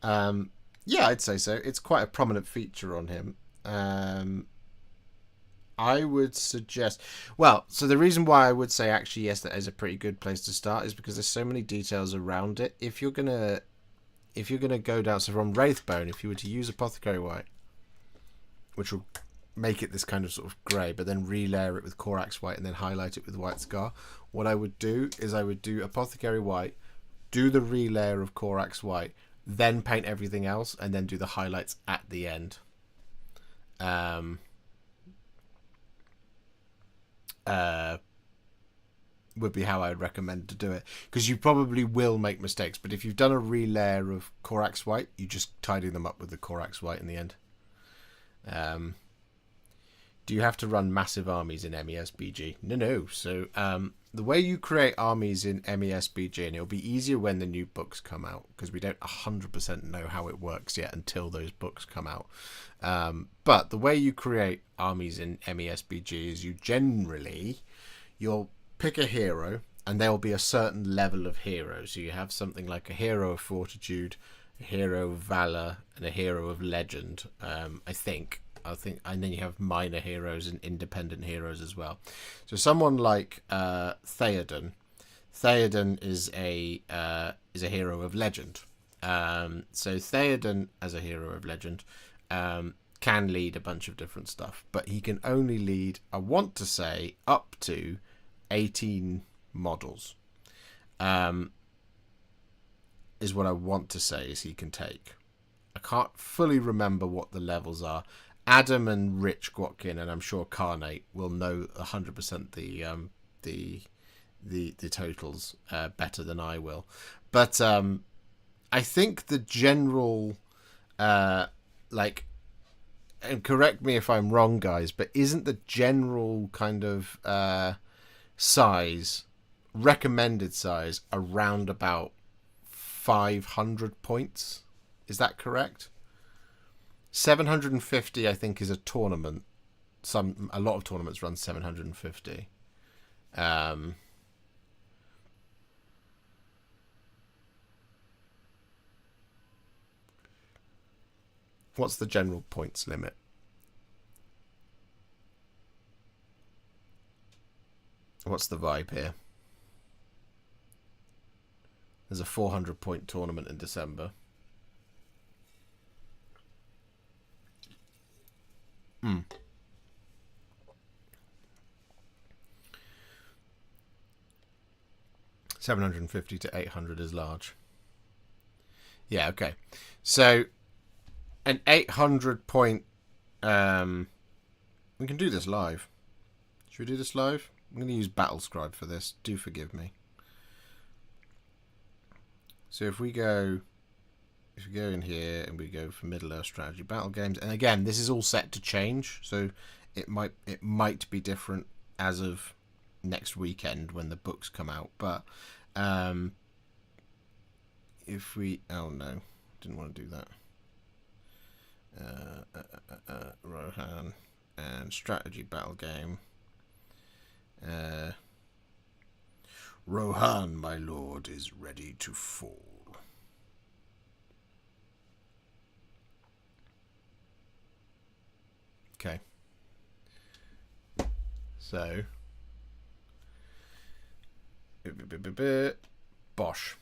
Yeah, I'd say so. It's quite a prominent feature on him. I would suggest... Well, so the reason why I would say actually yes, that is a pretty good place to start is because there's so many details around it. If you're gonna go down, so from Wraithbone, if you were to use Apothecary White, which will make it this kind of sort of grey, but then relayer it with Corax White and then highlight it with White Scar, what I would do is I would do Apothecary White, do the relayer of Corax White, then paint everything else, and then do the highlights at the end. Would be how I would recommend to do it, because you probably will make mistakes, but if you've done a relayer of Corax White, you just tidy them up with the Corax White in the end. Do you have to run massive armies in MESBG? No. So the way you create armies in MESBG, and it'll be easier when the new books come out, because we don't 100% know how it works yet until those books come out. But the way you create armies in MESBG is you'll pick a hero, and there will be a certain level of hero. So you have something like a hero of fortitude, a hero of valor, and a hero of legend, I think, and then you have minor heroes and independent heroes as well. So someone like Theoden is a hero of legend. So Theoden as a hero of legend can lead a bunch of different stuff, but he can only lead, I want to say, up to 18 models. Is what I want to say is he can take. I can't fully remember what the levels are. Adam and Rich Gwatkin, and I'm sure Carnate will know 100% the totals better than I will. But I think the general, and correct me if I'm wrong, guys, but isn't the general kind of recommended size around about 500 points? Is that correct? 750, I think, is a tournament. A lot of tournaments run 750. What's the general points limit? What's the vibe here? There's a 400-point tournament in December. 750 to 800 is large. Yeah, okay. So, an 800-point... we can do this live. Should we do this live? I'm going to use Battlescribe for this. Do forgive me. So if we go in here and we go for Middle-earth strategy battle games, and again, this is all set to change, so it might be different as of next weekend when the books come out. But if we, oh no, didn't want to do that. Rohan and strategy battle game. Rohan, my lord, is ready to fall. Okay. So. Bosh.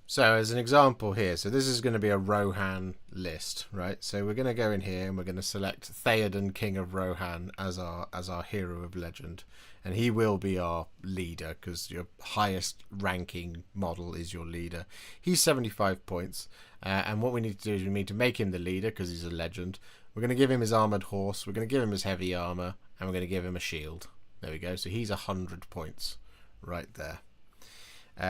So as an example here, so this is going to be a Rohan list, right? So we're going to go in here and we're going to select Theoden, King of Rohan, as our hero of legend, and he will be our leader because your highest ranking model is your leader. He's 75 points, and what we need to do is we need to make him the leader because he's a legend. We're going to give him his armored horse, we're going to give him his heavy armor, and we're going to give him a shield. There we go. So he's 100 points right there.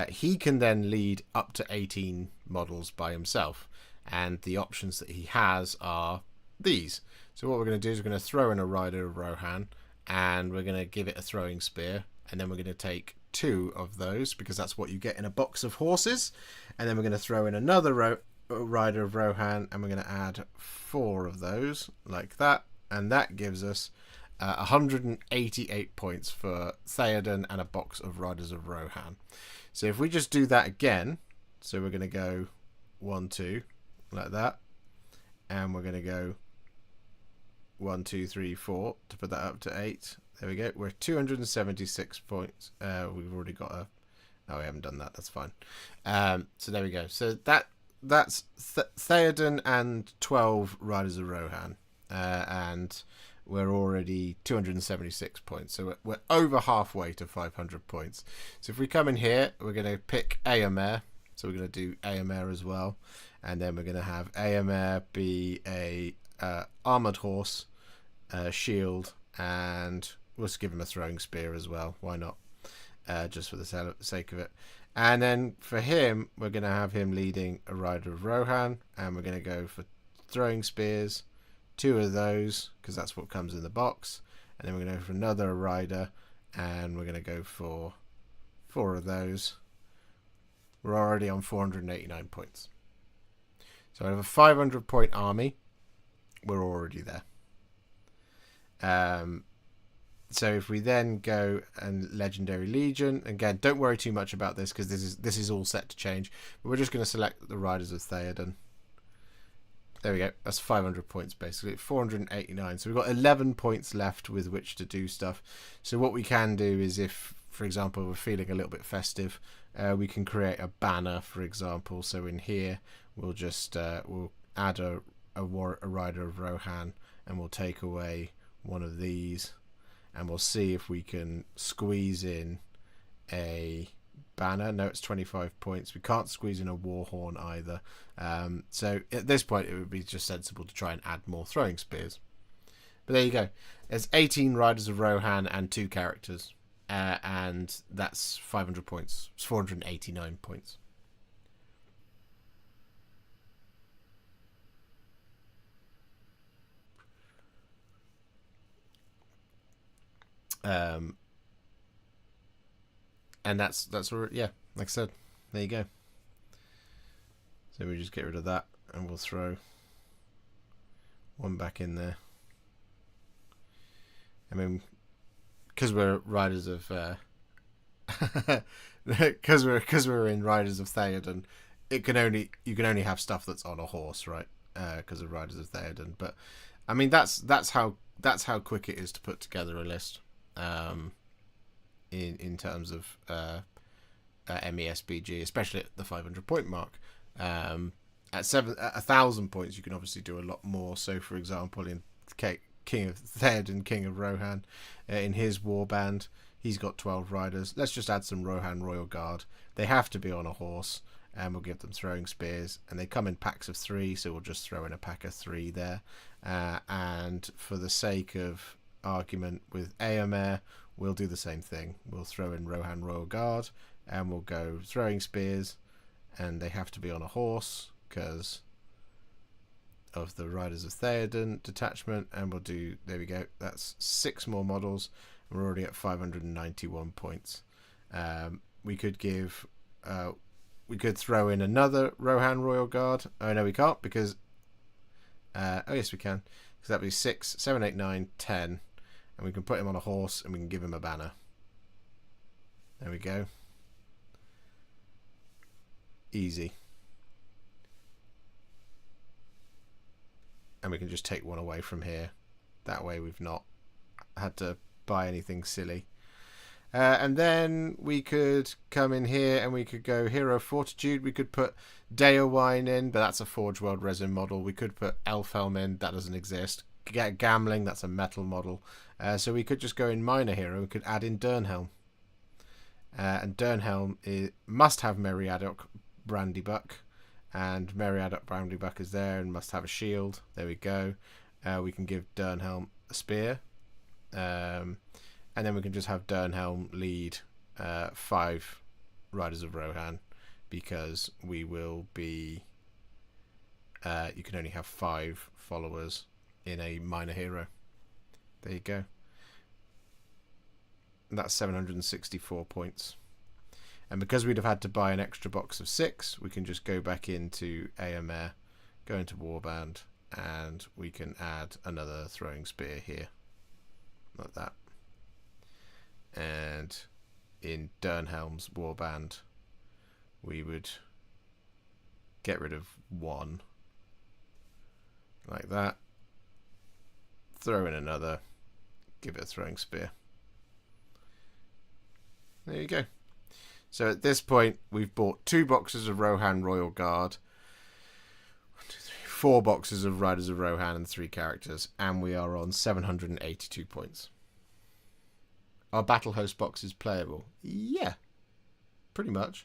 He can then lead up to 18 models by himself, and the options that he has are these. So what we're going to do is we're going to throw in a Rider of Rohan, and we're going to give it a throwing spear, and then we're going to take 2 of those because that's what you get in a box of horses, and then we're going to throw in another Rider of Rohan, and we're going to add 4 of those like that, and that gives us 188 points for Theoden and a box of Riders of Rohan. So if we just do that again, so we're going to go 1, 2, like that, and we're going to go 1, 2, 3, 4 to put that up to 8. There we go. We're 276 points. We've already got a... No, we haven't done that. That's fine. So there we go. So that's Theoden and 12 Riders of Rohan, and we're already 276 points. So we're over halfway to 500 points. So if we come in here, we're going to pick Aomer. So we're going to do Aomer as well. And then we're going to have Aomer be a armored horse, shield, and we'll just give him a throwing spear as well. Why not? Just for the sake of it. And then for him, we're going to have him leading a Rider of Rohan. And we're going to go for throwing spears. 2 of those because that's what comes in the box, and then we're going to go for another rider, and we're going to go for 4 of those. We're already on 489 points. So out of a 500 point army, we're already there. So if we then go and Legendary Legion, again, don't worry too much about this because this is all set to change, but we're just going to select the Riders of Theoden. There we go. That's 500 points basically. 489. So we've got 11 points left with which to do stuff. So what we can do is, if, for example, we're feeling a little bit festive, we can create a banner, for example. So in here, we'll just we'll add a Rider of Rohan, and we'll take away one of these, and we'll see if we can squeeze in a banner. No, it's 25 points. We can't squeeze in a Warhorn either. So at this point it would be just sensible to try and add more throwing spears. But there you go. There's 18 Riders of Rohan and 2 characters, and that's 500 points. It's 489 points. And that's where, yeah, like I said, there you go. So we just get rid of that, and we'll throw 1 back in there. I mean, because we're Riders of because we're in Riders of Theoden, you can only have stuff that's on a horse, right? Because of Riders of Theoden. But I mean, that's how quick it is to put together a list. In terms of MESBG, especially at the 500 point mark. At 1,000 points, you can obviously do a lot more. So, for example, in King of Theoden, King of Rohan, in his warband, he's got 12 riders. Let's just add some Rohan Royal Guard. They have to be on a horse, and we'll give them throwing spears. And they come in packs of 3, so we'll just throw in a pack of 3 there. And for the sake of argument with Éomer, we'll do the same thing. We'll throw in Rohan Royal Guard, and we'll go throwing spears, and they have to be on a horse because of the Riders of Theoden detachment, and we'll do, there we go, that's 6 more models, and we're already at 591 points. We could give, we could throw in another Rohan Royal Guard. Oh no, we can't, because, oh yes we can, because that'd be 6, 7, 8, 9, 10, and we can put him on a horse, and we can give him a banner. There we go. Easy. And we can just take one away from here. That way we've not had to buy anything silly. And then we could come in here and we could go Hero Fortitude. We could put Deowine in, but that's a Forge World resin model. We could put Elfhelm in. That doesn't exist. Get Gamling. That's a metal model. So we could just go in Minor Hero. We could add in Dernhelm. And Dernhelm must have Meriadoc Brandybuck. And Meriadoc Brandybuck is there and must have a shield. There we go. We can give Dernhelm a spear. And then we can just have Dernhelm lead 5 Riders of Rohan, because we will be... you can only have 5 followers in a minor hero. There you go. And that's 764 points. And because we'd have had to buy an extra box of 6, we can just go back into Éomer, go into Warband, and we can add another throwing spear here. Like that. And in Dernhelm's Warband, we would get rid of 1. Like that. Throw in another. Give it a throwing spear. There you go. So at this point, we've bought 2 boxes of Rohan Royal Guard, 1, 2, 3, 4 boxes of Riders of Rohan and 3 characters, and we are on 782 points. Are Battle Host boxes playable? Yeah, pretty much.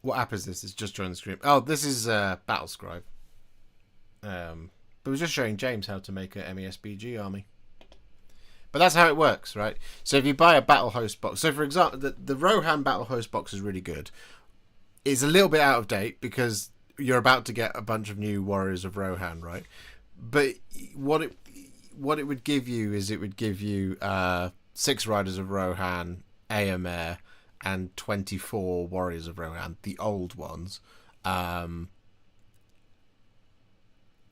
What app is this? It's just joined the screen. Oh, this is Battlescribe. But we're just showing James how to make a MESBG army. But that's how it works, right? So if you buy a Battle Host box... So, for example, the Rohan Battle Host box is really good. It's a little bit out of date because you're about to get a bunch of new Warriors of Rohan, right? But what it would give you is it would give you 6 Riders of Rohan, Éomer, and 24 Warriors of Rohan, the old ones.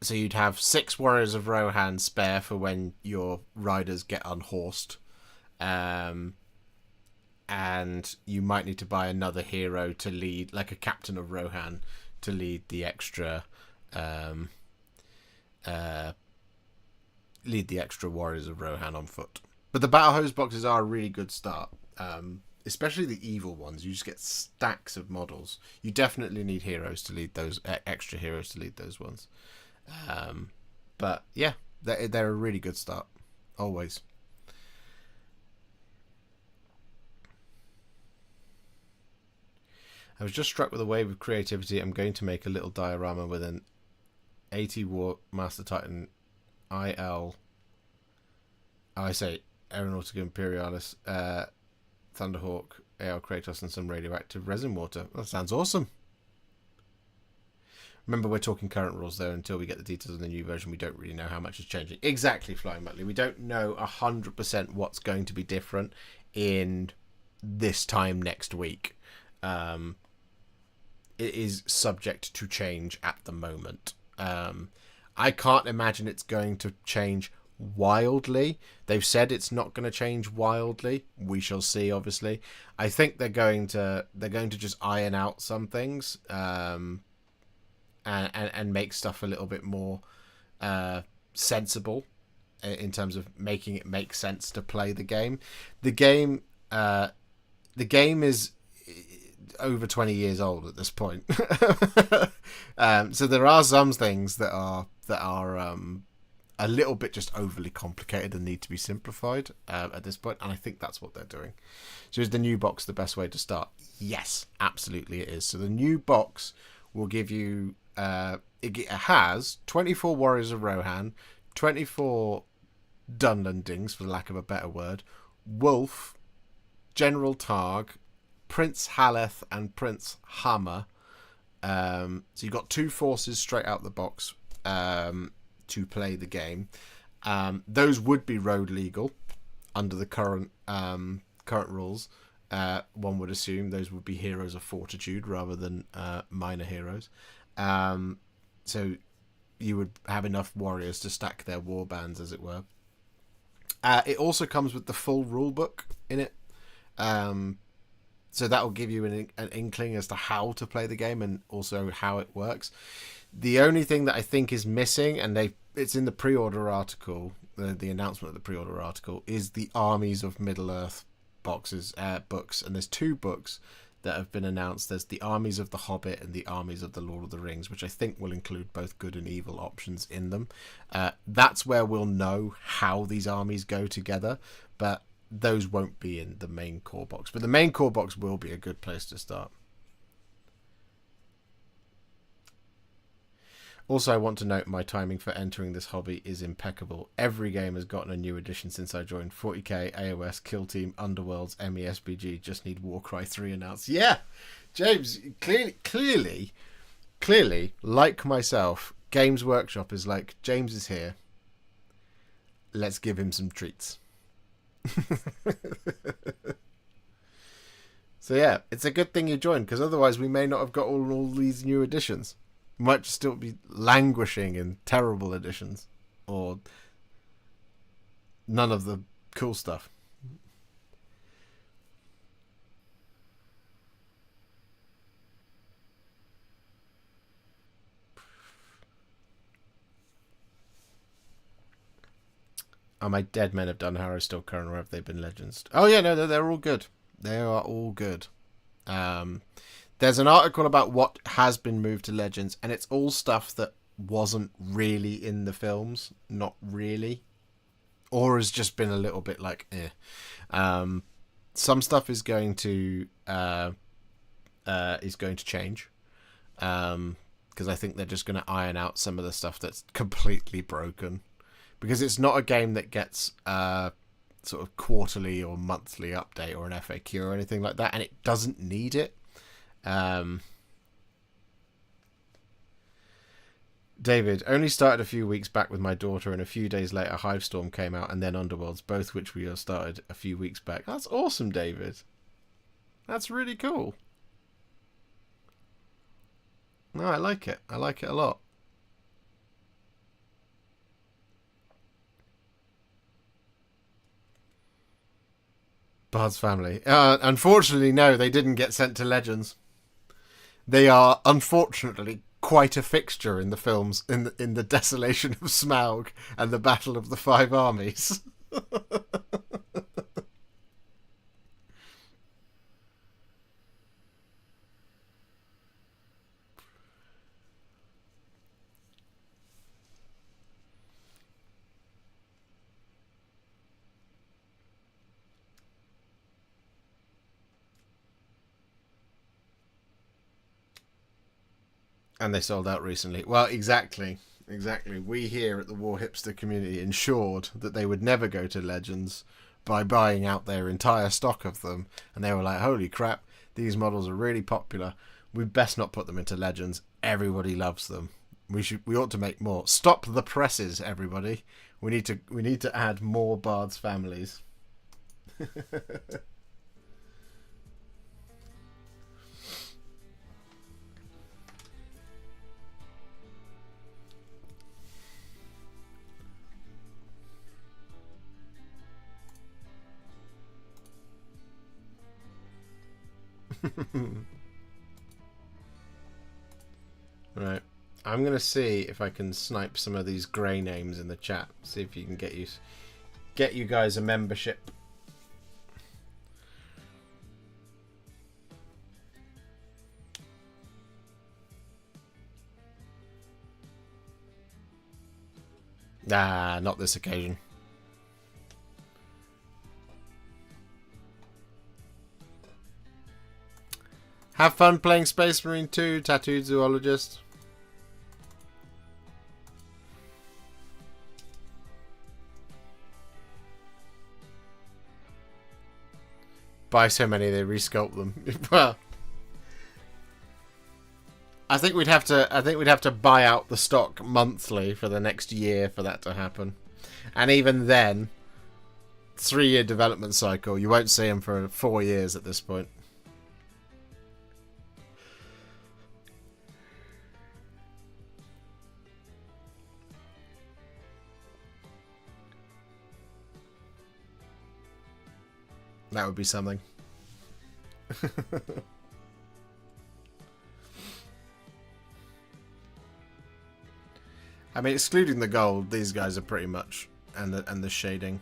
So you'd have 6 Warriors of Rohan spare for when your riders get unhorsed. And you might need to buy another hero to lead, like a Captain of Rohan, to lead the extra Warriors of Rohan on foot. But the Battle Hose boxes are a really good start. Especially the evil ones. You just get stacks of models. You definitely need heroes to lead those, extra heroes to lead those ones. But yeah, they're a really good start, always. I was just struck with a wave of creativity. I'm going to make a little diorama with an 80 War Master Titan IL. I say Aeronautica Imperialis, Thunderhawk, AL Kratos, and some radioactive resin water. That sounds awesome. Remember, we're talking current rules, though. Until we get the details of the new version, we don't really know how much is changing. Exactly, Flying Muttley. We don't know 100% what's going to be different in this time next week. It is subject to change at the moment. I can't imagine it's going to change wildly. They've said it's not going to change wildly. We shall see. Obviously, I think they're going to just iron out some things, and make stuff a little bit more sensible in terms of making it make sense to play the game. The game is over 20 years old at this point. So there are some things that are a little bit just overly complicated and need to be simplified at this point, and I think that's what they're doing. So is the new box the best way to start? Yes, absolutely it is. So the new box will give you it has 24 Warriors of Rohan, 24 Dunlendings, for lack of a better word, Wolf, General Targ, Prince Haleth, and Prince Hammer. So you've got 2 forces straight out the box to play the game. Those would be road legal under the current rules. One would assume those would be heroes of fortitude rather than minor heroes. So you would have enough warriors to stack their war bands, as it were. It also comes with the full rule book in it. So that will give you an inkling as to how to play the game and also how it works. The only thing that I think is missing, and it's in the pre-order article, the announcement of the pre-order article, is the Armies of Middle-earth books. And there's 2 books that have been announced. There's the Armies of the Hobbit and the Armies of the Lord of the Rings, which I think will include both good and evil options in them. That's where we'll know how these armies go together, but those won't be in the main core box. But the main core box will be a good place to start. Also, I want to note my timing for entering this hobby is impeccable. Every game has gotten a new edition since I joined. 40k, AOS, Kill Team, Underworlds, MESBG. Just need Warcry 3 announced. Yeah, James, clearly, like myself, Games Workshop is like, James is here. Let's give him some treats. So yeah, it's a good thing you joined, because otherwise we may not have got all these new editions. Might still be languishing in terrible editions, or none of the cool stuff. Are my dead men of Dunharrow still current, or have they been legends? Oh yeah, no, they're all good. They are all good. There's an article about what has been moved to Legends, and it's all stuff that wasn't really in the films, not really, or has just been a little bit like, eh. Some stuff is going to change, because I think they're just going to iron out some of the stuff that's completely broken, because it's not a game that gets sort of quarterly or monthly update or an FAQ or anything like that, and it doesn't need it. David, only started a few weeks back with my daughter, and a few days later Hivestorm came out, and then Underworlds, both which we have started a few weeks back. That's awesome, David. That's really cool. No, I like it. I like it a lot. Bard's family. Unfortunately, no, they didn't get sent to Legends. They are, unfortunately, quite a fixture in the films, in the Desolation of Smaug and the Battle of the Five Armies. And they sold out recently. Well, exactly. We here at the Warhipster community ensured that they would never go to Legends by buying out their entire stock of them. And they were like, holy crap, these models are really popular. We best not put them into Legends. Everybody loves them. We ought to make more. Stop the presses, everybody. We need to add more Bards families. Right. I'm going to see if I can snipe some of these grey names in the chat. See if you can get you guys a membership. Nah, not this occasion. Have fun playing Space Marine 2, Tattooed Zoologist. Buy so many they resculpt them. Well, I think we'd have to buy out the stock monthly for the next year for that to happen. And even then, 3-year development cycle, you won't see them for 4 years at this point. That would be something. I mean, excluding the gold, these guys are pretty much, and the shading.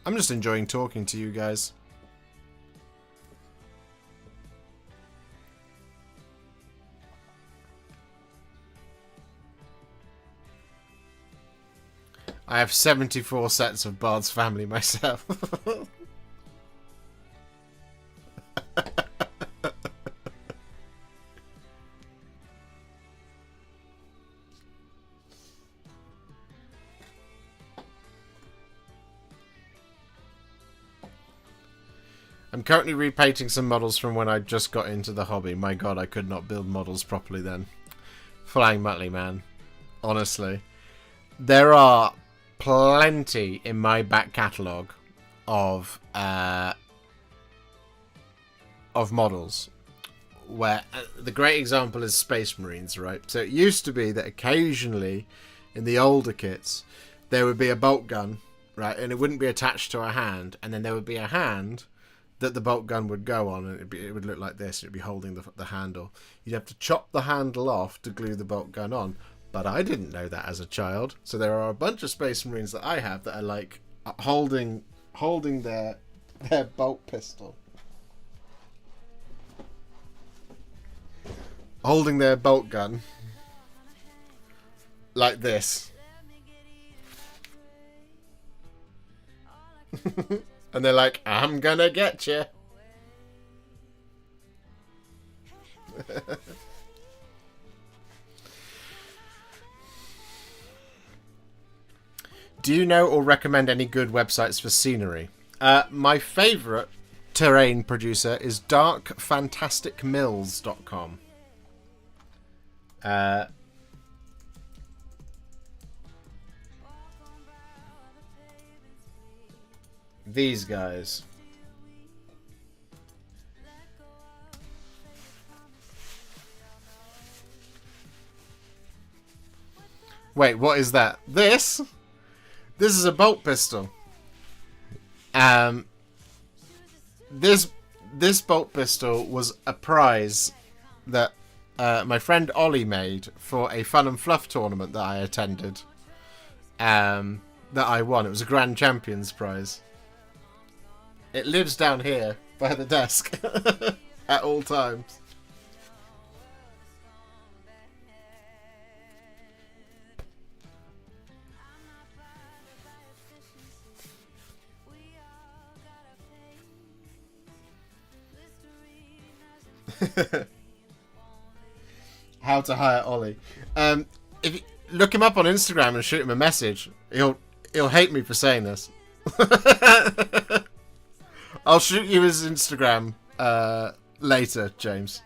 I'm just enjoying talking to you guys. I have 74 sets of Bard's Family myself. I'm currently repainting some models from when I just got into the hobby. My god, I could not build models properly then. Flying Muttley, man. Honestly. There are plenty in my back catalogue of models. Where the great example is Space Marines, right? So it used to be that occasionally in the older kits there would be a bolt gun, right? And it wouldn't be attached to a hand. And then there would be a hand that the bolt gun would go on, and it would look like this. It'd be holding the handle. You'd have to chop the handle off to glue the bolt gun on. But I didn't know that as a child. So there are a bunch of Space Marines that I have that are like holding their bolt pistol. Holding their bolt gun like this. And they're like, I'm gonna get you. Do you know or recommend any good websites for scenery? My favourite terrain producer is darkfantasticmills.com. These guys. Wait, what is that? This? This is a bolt pistol. This bolt pistol was a prize that my friend Ollie made for a Fun and Fluff tournament that I attended. That I won. It was a Grand Champions prize. It lives down here by the desk at all times. How to hire Ollie. If you look him up on Instagram and shoot him a message, he'll hate me for saying this. I'll shoot you his Instagram later, James.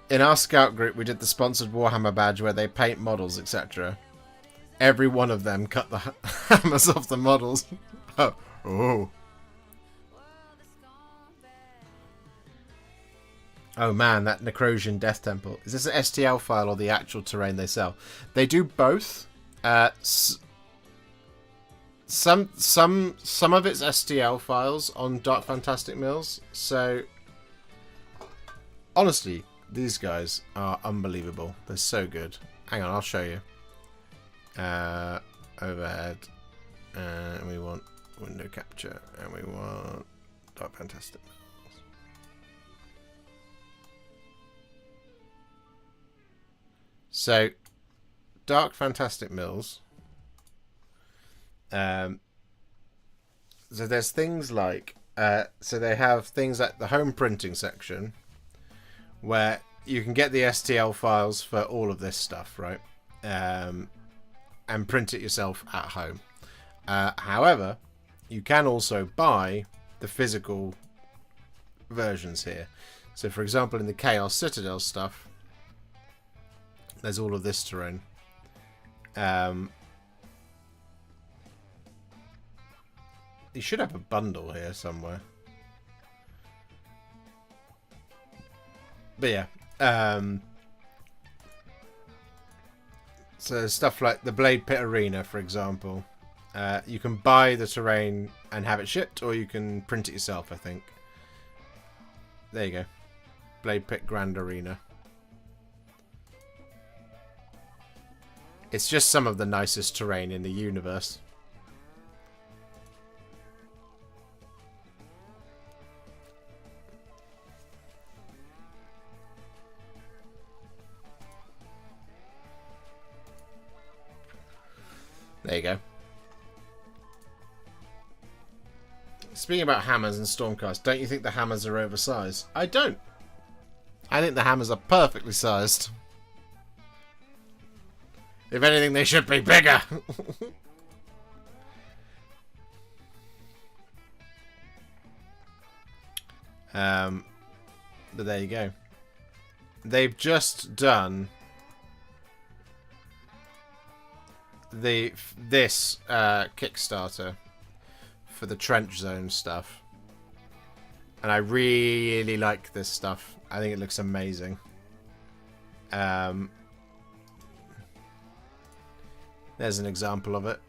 In our scout group, we did the sponsored Warhammer badge where they paint models, etc. Every one of them cut the hammers off the models. Oh. Oh. Oh man, that Necrosian Death Temple. Is this an STL file or the actual terrain they sell? They do both. Some of it's STL files on Dark Fantastic Mills. So honestly, these guys are unbelievable. They're so good. Hang on, I'll show you. Overhead. And we want window capture. And we want Dark Fantastic Mills. So, Dark Fantastic Mills. So there's things like, so they have things like the home printing section, where you can get the STL files for all of this stuff, right? And print it yourself at home. However, you can also buy the physical versions here. So, for example, in the Chaos Citadel stuff, there's all of this terrain. You should have a bundle here somewhere. But yeah. So stuff like the Blade Pit Arena, for example. You can buy the terrain and have it shipped, or you can print it yourself, I think. There you go. Blade Pit Grand Arena. It's just some of the nicest terrain in the universe. There you go. Speaking about hammers and Stormcast, don't you think the hammers are oversized? I don't. I think the hammers are perfectly sized. If anything, they should be bigger. But there you go. They've just done this Kickstarter for the Trench Zone stuff, and I really like this stuff. I think it looks amazing. There's an example of it.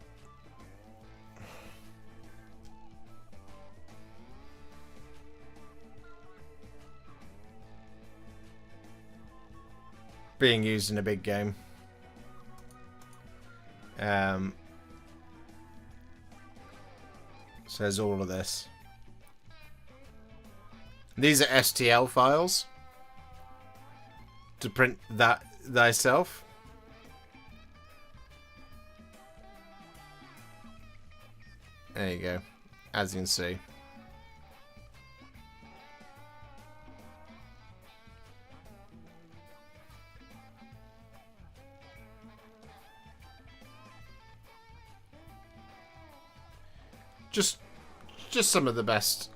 Being used in a big game. So there's all of this. These are STL files to print that thyself. There you go. As you can see. Just some of the best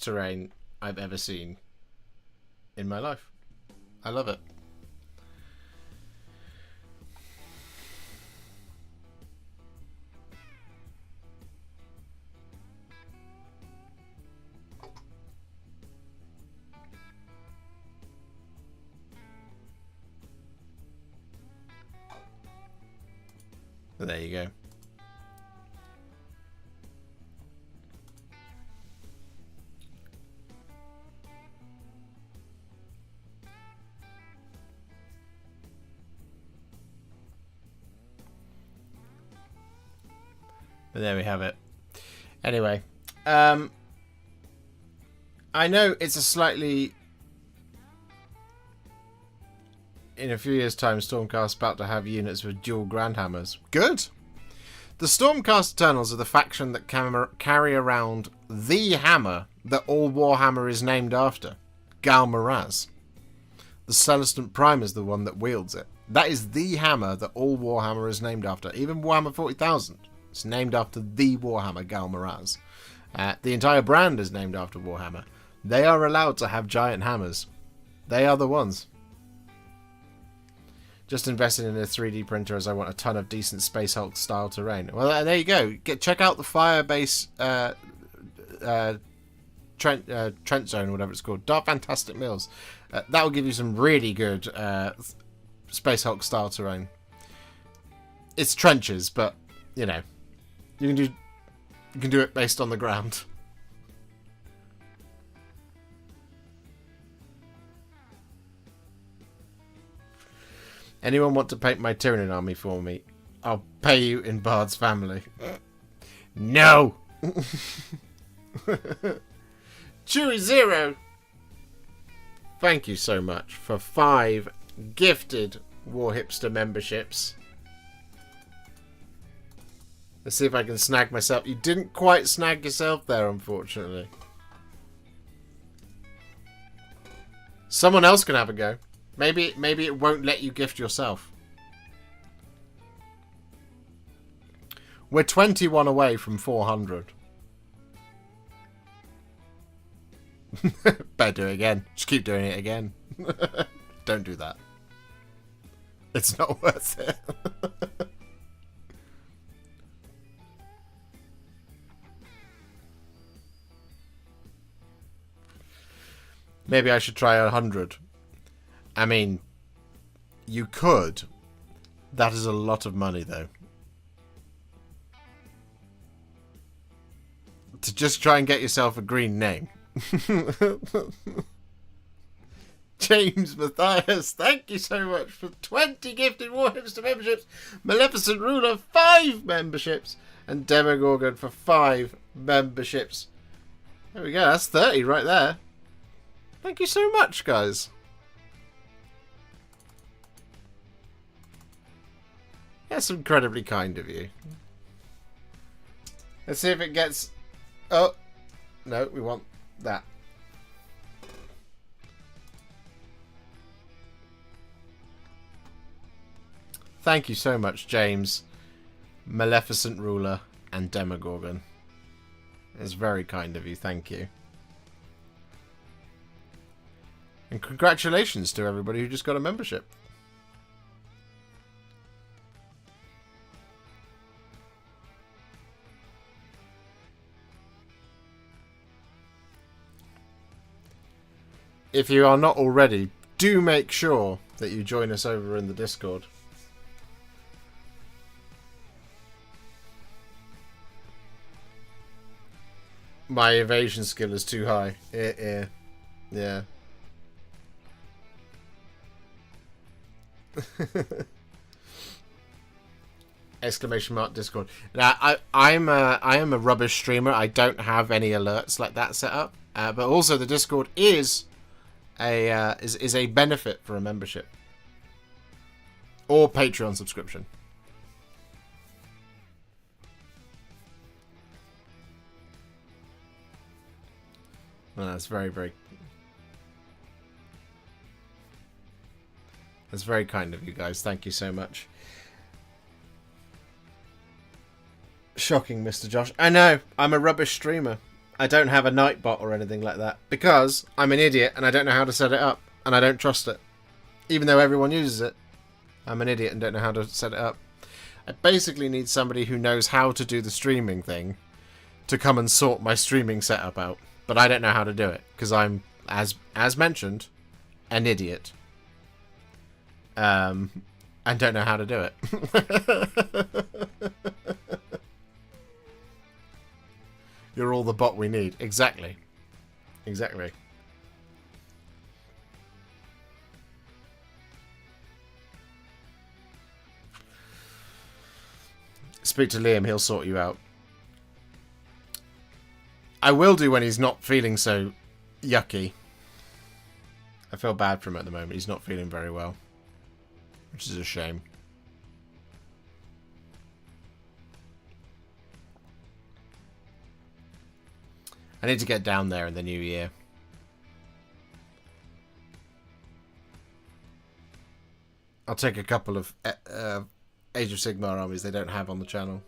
terrain I've ever seen in my life. I love it. There you go. But there we have it. Anyway, I know it's a slightly... In a few years' time, Stormcast's about to have units with dual Grand Hammers. Good! The Stormcast Eternals are the faction that carry around the hammer that all Warhammer is named after. Gal Maraz. The Celestant Prime is the one that wields it. That is the hammer that all Warhammer is named after. Even Warhammer 40,000. It's named after the Warhammer, Gal Maraz. The entire brand is named after Warhammer. They are allowed to have giant hammers. They are the ones. Just invested in a 3D printer as I want a ton of decent Space Hulk style terrain. Well, there you go. Check out the Firebase Trent Zone, or whatever it's called. Dark Fantastic Mills. That will give you some really good Space Hulk style terrain. It's trenches, but you know, you can do it based on the ground. Anyone want to paint my Tyranid army for me? I'll pay you in Bard's family. No! Chewy Zero! Thank you so much for 5 gifted Warhipster memberships. Let's see if I can snag myself. You didn't quite snag yourself there, unfortunately. Someone else can have a go. Maybe it won't let you gift yourself. We're 21 away from 400. Better do it again. Just keep doing it again. Don't do that. It's not worth it. Maybe I should try 100. I mean, you could. That is a lot of money, though. To just try and get yourself a green name. James Matthias, thank you so much for 20 gifted Warhipster memberships. Maleficent Ruler, 5 memberships. And Demogorgon for 5 memberships. There we go, that's 30 right there. Thank you so much, guys. That's incredibly kind of you. Let's see if it gets... Oh, no, we want that. Thank you so much, James, Maleficent Ruler, and Demogorgon. It's very kind of you, thank you. And congratulations to everybody who just got a membership. If you are not already, do make sure that you join us over in the Discord. My evasion skill is too high. Yeah. Exclamation mark Discord. Now I am a rubbish streamer. I don't have any alerts like that set up. But also the Discord is a benefit for a membership or Patreon subscription. Well, that's very kind of you guys. Thank you so much. Shocking, Mr. Josh. I know, I'm a rubbish streamer. I don't have a Nightbot or anything like that because I'm an idiot and I don't know how to set it up and I don't trust it. Even though everyone uses it, I'm an idiot and don't know how to set it up. I basically need somebody who knows how to do the streaming thing to come and sort my streaming setup out. But I don't know how to do it because I'm, as mentioned, an idiot. And don't know how to do it. You're all the bot we need. Exactly. Exactly. Speak to Liam, he'll sort you out. I will do when he's not feeling so yucky. I feel bad for him at the moment. He's not feeling very well. Which is a shame. I need to get down there in the new year. I'll take a couple of Age of Sigmar armies they don't have on the channel.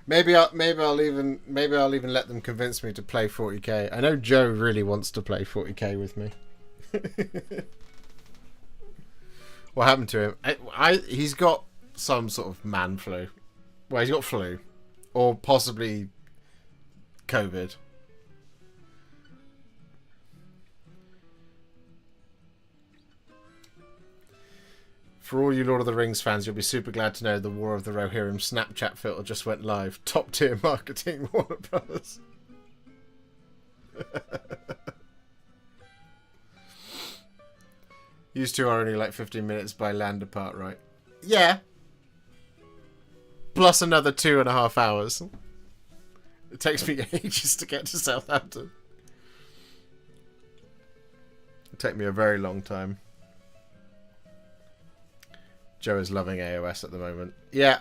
Maybe I'll even let them convince me to play 40k. I know Joe really wants to play 40k with me. what happened to him. He's got some sort of man flu. Well, he's got flu. Or possibly COVID. For all you Lord of the Rings fans, you'll be super glad to know the War of the Rohirrim Snapchat filter just went live. Top tier marketing, Warner Brothers. Used to are only like 15 minutes by land apart, right? Yeah. Plus another 2.5 hours. It takes me ages to get to Southampton. It'll take me a very long time. Joe is loving AOS at the moment. Yeah,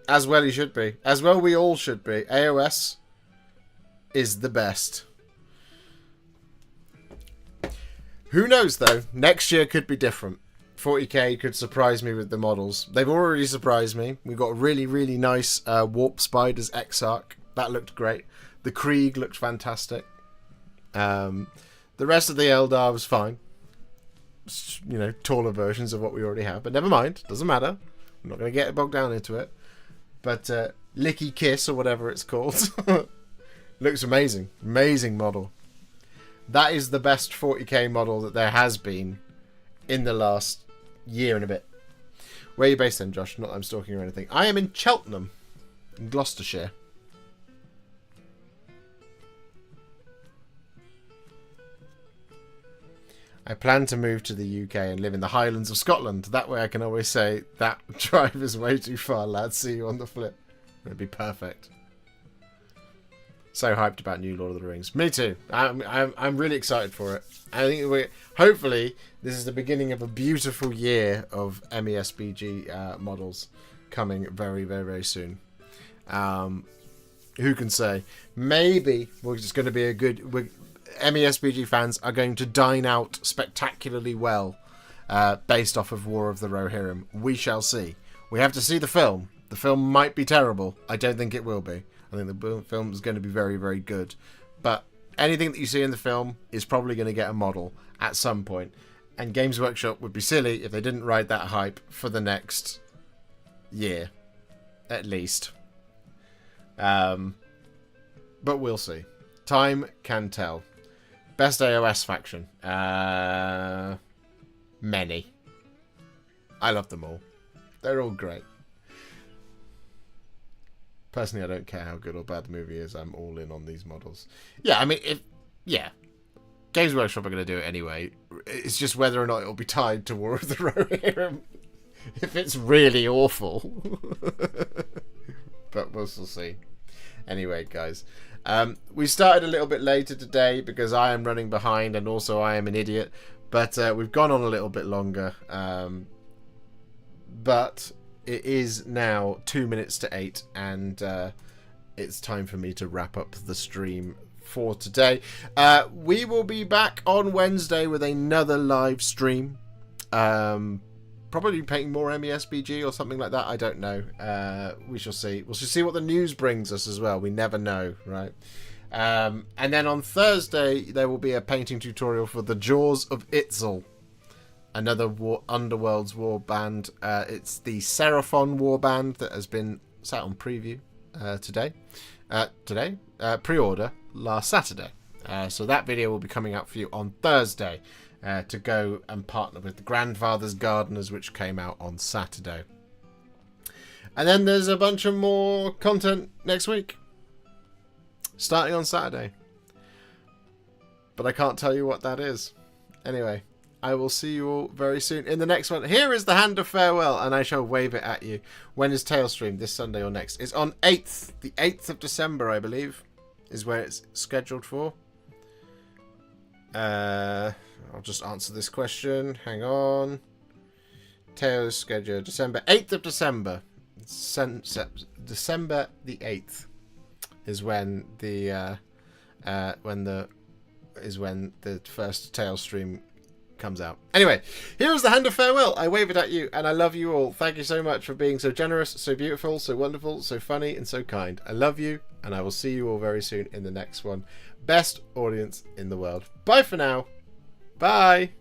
as well he should be. As well we all should be. AOS is the best. Who knows though? Next year could be different. 40k could surprise me with the models. They've already surprised me. We got a really, really nice Warp Spiders Exarch. That looked great. The Krieg looked fantastic. The rest of the Eldar was fine. You know, taller versions of what we already have. But never mind. Doesn't matter. I'm not going to get bogged down into it. But Licky Kiss, or whatever it's called, looks amazing. Amazing model. That is the best 40k model that there has been in the last year and a bit. Where are you based then, Josh? Not that I'm stalking or anything. I am in Cheltenham, in Gloucestershire. I plan to move to the UK and live in the Highlands of Scotland. That way I can always say, that drive is way too far, lad. See you on the flip. It'd be perfect. So hyped about new Lord of the Rings. Me too. I'm really excited for it. I think hopefully this is the beginning of a beautiful year of MESBG models coming very, very, very soon. Who can say? Maybe we're just going to be a good... MESBG fans are going to dine out spectacularly well based off of War of the Rohirrim. We shall see. We have to see the film. The film might be terrible. I don't think it will be. I think the film is going to be very, very good. But anything that you see in the film is probably going to get a model at some point. And Games Workshop would be silly if they didn't ride that hype for the next year. At least. But we'll see. Time can tell. Best AOS faction. Many. I love them all. They're all great. Personally, I don't care how good or bad the movie is. I'm all in on these models. Yeah, I mean, Games Workshop are going to do it anyway. It's just whether or not it'll be tied to War of the Rohirrim. If it's really awful. But we'll see. Anyway, guys. We started a little bit later today because I am running behind and also I am an idiot. But we've gone on a little bit longer. But it is now 2 minutes to 8 and it's time for me to wrap up the stream for today. We will be back on Wednesday with another live stream. Probably painting more MESBG or something like that. I don't know. We shall see. We'll see what the news brings us as well. We never know, right? And then on Thursday, there will be a painting tutorial for the Jaws of Itzel. Another Underworld's war band. It's the Seraphon war band that has been sat on preview today. Pre-order last Saturday. So that video will be coming out for you on Thursday. To go and partner with the Grandfather's Gardeners, which came out on Saturday. And then there's a bunch of more content next week, starting on Saturday. But I can't tell you what that is. Anyway, I will see you all very soon in the next one. Here is the hand of farewell, and I shall wave it at you. When is Tailstream? This Sunday or next? It's on 8th. The 8th of December, I believe, is where it's scheduled for. I'll just answer this question. Hang on. Tails schedule December 8th of December. December the 8th is when the first Tails stream comes out. Anyway, here is the hand of farewell. I wave it at you, and I love you all. Thank you so much for being so generous, so beautiful, so wonderful, so funny, and so kind. I love you, and I will see you all very soon in the next one. Best audience in the world. Bye for now. Bye.